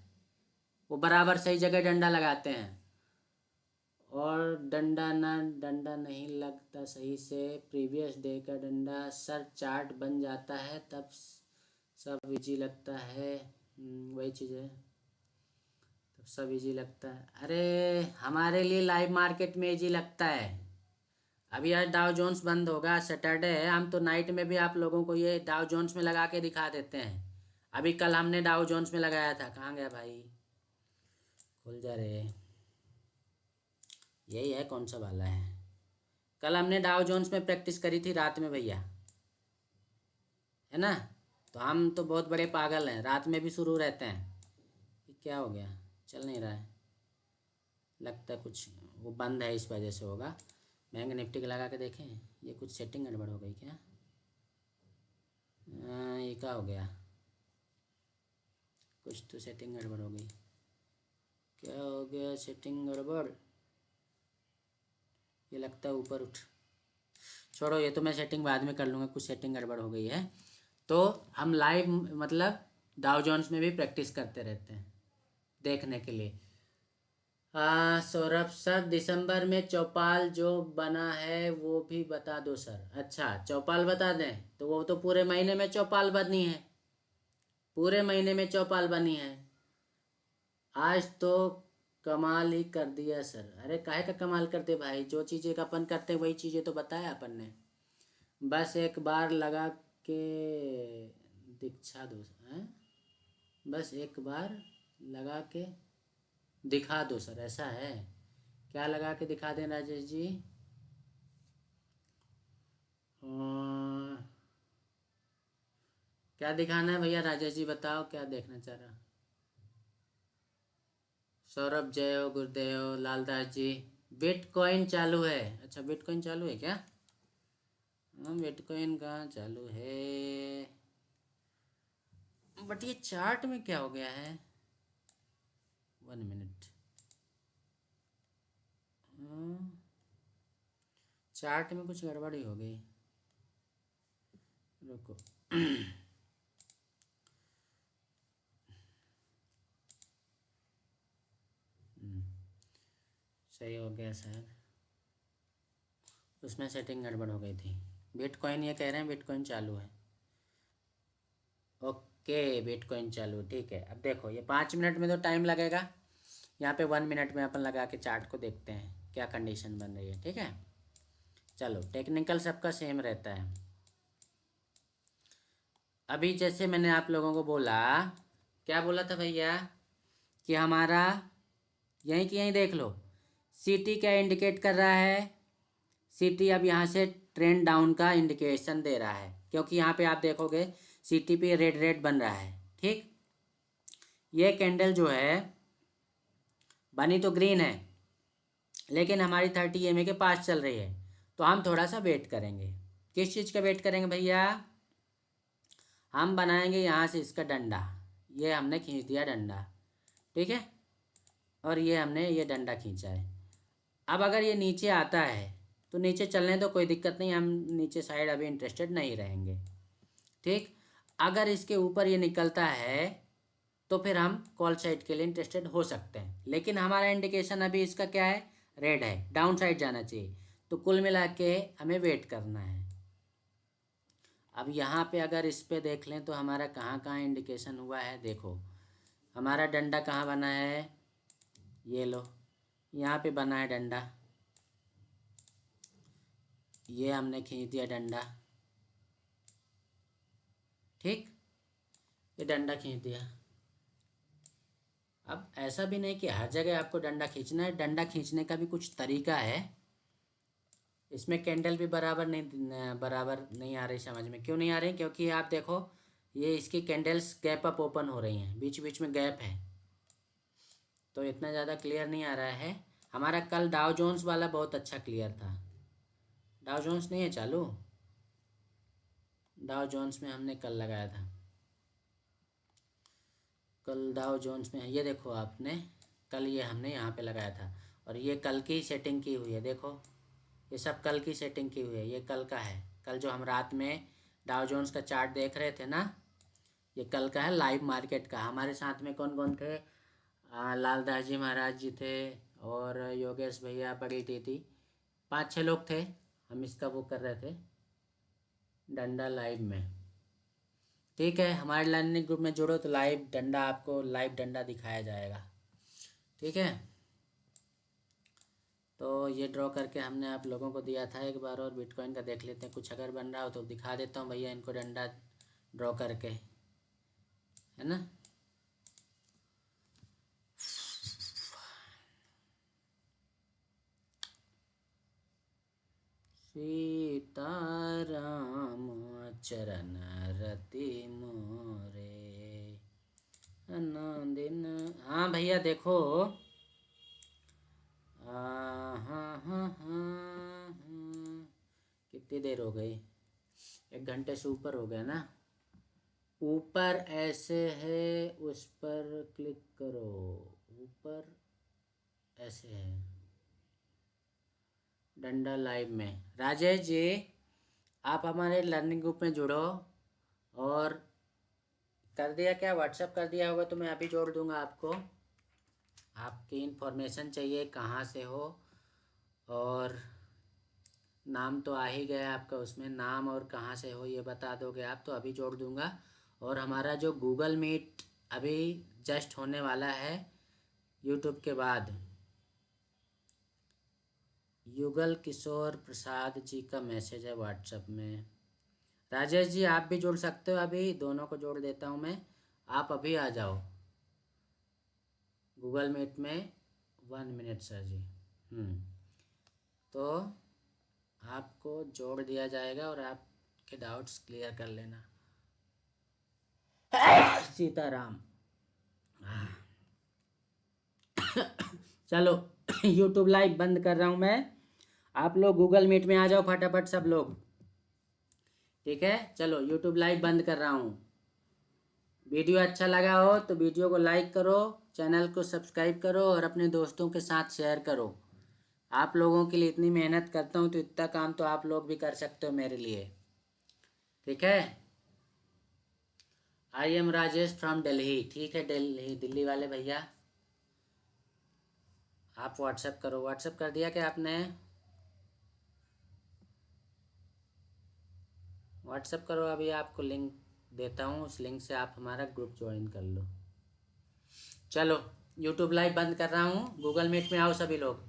वो बराबर सही जगह डंडा लगाते हैं। और डंडा नहीं लगता सही से, प्रीवियस डे का डंडा सर चार्ट बन जाता है तब सब इजी लगता है। वही चीज़ है, तब सब इजी लगता है। अरे हमारे लिए लाइव मार्केट में इजी लगता है। अभी आज डाउ जोन्स बंद होगा, सैटरडे है, हम तो नाइट में भी आप लोगों को ये डाउ जोन्स में लगा के दिखा देते हैं। अभी कल हमने डाउ जोन्स में लगाया था, कहाँ गया भाई, खुल जा रे, यही है, कौन सा वाला है। कल हमने डाउ जोन्स में प्रैक्टिस करी थी रात में भैया, है ना। तो हम तो बहुत बड़े पागल हैं, रात में भी शुरू रहते हैं। ये क्या हो गया, चल नहीं रहा है, लगता है कुछ वो बंद है इस वजह से होगा। बैंक निफ्टी के लगा के देखें, ये कुछ सेटिंग गड़बड़ हो गई क्या। ये क्या हो गया, कुछ तो सेटिंग गड़बड़ हो गई। क्या हो गया, सेटिंग गड़बड़, ये लगता है ऊपर उठ, छोड़ो ये तो मैं सेटिंग बाद में कर लूँगा, कुछ सेटिंग गड़बड़ हो गई है। तो हम लाइव मतलब डाउ जोन्स में भी प्रैक्टिस करते रहते हैं देखने के लिए। हाँ सौरभ सर, दिसंबर में चौपाल जो बना है वो भी बता दो सर। अच्छा चौपाल बता दें, तो वो तो पूरे महीने में चौपाल बनी है, पूरे महीने में चौपाल बनी है। आज तो कमाल ही कर दिया सर। अरे काहे का कमाल करते भाई, जो चीज़ें का अपन करते वही चीज़ें तो बताया अपन ने। बस एक बार लगा के दिखा दो हैं, बस एक बार लगा के दिखा दो सर, ऐसा है क्या, लगा के दिखा दें राजेश जी। क्या दिखाना है भैया, राजेश जी बताओ क्या देखना चाह रहा। सौरभ जय हो, गुरुदेव, लालदास जी, बिटकॉइन चालू है। अच्छा बिटकॉइन चालू है क्या, हाँ बिटकॉइन कहाँ चालू है, बट ये चार्ट में क्या हो गया है, 1 मिनट। चार्ट में कुछ गड़बड़ी हो गई, रुको। सही हो गया शायद, उसमें सेटिंग गड़बड़ हो गई थी। बिटकॉइन ये कह रहे हैं बिटकॉइन चालू है, ओके बिटकॉइन चालू, ठीक है। अब देखो ये 5 मिनट में तो टाइम लगेगा, यहाँ पे 1 मिनट में अपन लगा के चार्ट को देखते हैं क्या कंडीशन बन रही है, ठीक है। चलो टेक्निकल सबका सेम रहता है। अभी जैसे मैंने आप लोगों को बोला, क्या बोला था भैया, कि हमारा यहीं की यहीं देख लो, सीटी क्या इंडिकेट कर रहा है, सीटी अब यहाँ से ट्रेंड डाउन का इंडिकेशन दे रहा है, क्योंकि यहाँ पे आप देखोगे सीटी पे रेड रेड बन रहा है, ठीक। ये कैंडल जो है बनी तो ग्रीन है, लेकिन हमारी 30 EMA के पास चल रही है, तो हम थोड़ा सा वेट करेंगे। किस चीज़ का वेट करेंगे भैया, हम बनाएंगे यहाँ से इसका डंडा, ये हमने खींच दिया डंडा, ठीक है, और ये हमने ये डंडा खींचा है। अब अगर ये नीचे आता है तो नीचे चलने दो, कोई दिक्कत नहीं, हम नीचे साइड अभी इंटरेस्टेड नहीं रहेंगे, ठीक। अगर इसके ऊपर ये निकलता है तो फिर हम कॉल साइड के लिए इंटरेस्टेड हो सकते हैं, लेकिन हमारा इंडिकेशन अभी इसका क्या है, रेड है, डाउन साइड जाना चाहिए। तो कुल मिला के हमें वेट करना है। अब यहाँ पे अगर इस पे देख लें तो हमारा कहाँ कहाँ इंडिकेशन हुआ है, देखो हमारा डंडा कहाँ बना है, ये लो यहाँ पे बना है डंडा, ये हमने खींच दिया डंडा, ठीक, ये डंडा खींच दिया। अब ऐसा भी नहीं कि हर जगह आपको डंडा खींचना है, डंडा खींचने का भी कुछ तरीका है। इसमें कैंडल भी बराबर नहीं आ रही समझ में, क्यों नहीं आ रही, क्योंकि आप देखो ये इसकी कैंडल्स गैप अप ओपन हो रही हैं, बीच बीच में गैप है, तो इतना ज़्यादा क्लियर नहीं आ रहा है। हमारा कल डाउ जोन्स वाला बहुत अच्छा क्लियर था। डाउ जोन्स नहीं है चालू, डाउ जोन्स में हमने कल लगाया था, कल डाउ जोन्स में ये देखो आपने, कल ये हमने यहाँ पे लगाया था, और ये कल की सेटिंग की हुई है, देखो ये सब कल की सेटिंग की हुई है, ये कल का है, कल जो हम रात में डाउ जोन्स का चार्ट देख रहे थे ना, ये कल का है लाइव मार्केट का। हमारे साथ में कौन कौन थे, लालदास जी महाराज जी थे, और योगेश भैया, बड़ी दीदी, 5-6 लोग थे, हम इसका वो कर रहे थे डंडा लाइव में, ठीक है। हमारे लर्निंग ग्रुप में जुड़ो तो लाइव डंडा, आपको लाइव डंडा दिखाया जाएगा, ठीक है। तो ये ड्रॉ करके हमने आप लोगों को दिया था एक बार, और बिटकॉइन का देख लेते हैं कुछ अगर बन रहा हो तो दिखा देता हूँ भैया इनको डंडा ड्रॉ करके, है ना। सीताराम चरण रति मोरे दिन। हाँ भैया देखो, हाँ हाँ हाँ हाँ, कितनी देर हो गई, 1 घंटे से ऊपर हो गया ना। ऊपर ऐसे है, उस पर क्लिक करो, ऊपर ऐसे है डंडा लाइव में। राजेश जी आप हमारे लर्निंग ग्रुप में जुड़ो, और कर दिया क्या, व्हाट्सअप कर दिया होगा तो मैं अभी जोड़ दूंगा आपको। आपकी इन्फॉर्मेशन चाहिए कहाँ से हो, और नाम तो आ ही गया आपका उसमें, नाम और कहाँ से हो ये बता दोगे आप तो अभी जोड़ दूंगा। और हमारा जो गूगल मीट अभी जस्ट होने वाला है यूट्यूब के बाद, युगल किशोर प्रसाद जी का मैसेज है व्हाट्सएप में। राजेश जी आप भी जुड़ सकते हो, अभी दोनों को जोड़ देता हूँ मैं, आप अभी आ जाओ गूगल मीट में। 1 मिनट सर जी। तो आपको जोड़ दिया जाएगा और आपके डाउट्स क्लियर कर लेना। सीताराम। चलो यूट्यूब लाइव बंद कर रहा हूँ मैं, आप लोग गूगल मीट में आ जाओ फटाफट सब लोग, ठीक है। चलो यूट्यूब लाइव बंद कर रहा हूँ। वीडियो अच्छा लगा हो तो वीडियो को लाइक करो, चैनल को सब्सक्राइब करो, और अपने दोस्तों के साथ शेयर करो। आप लोगों के लिए इतनी मेहनत करता हूँ तो इतना काम तो आप लोग भी कर सकते हो मेरे लिए, ठीक है। I am Rajesh from Delhi, ठीक है, दिल्ली वाले भैया आप व्हाट्सएप करो। व्हाट्सएप कर दिया क्या आपने, व्हाट्सएप करो। अभी आपको लिंक देता हूँ, उस लिंक से आप हमारा ग्रुप ज्वाइन कर लो। चलो यूट्यूब लाइव बंद कर रहा हूँ, गूगल मीट में आओ सभी लोग।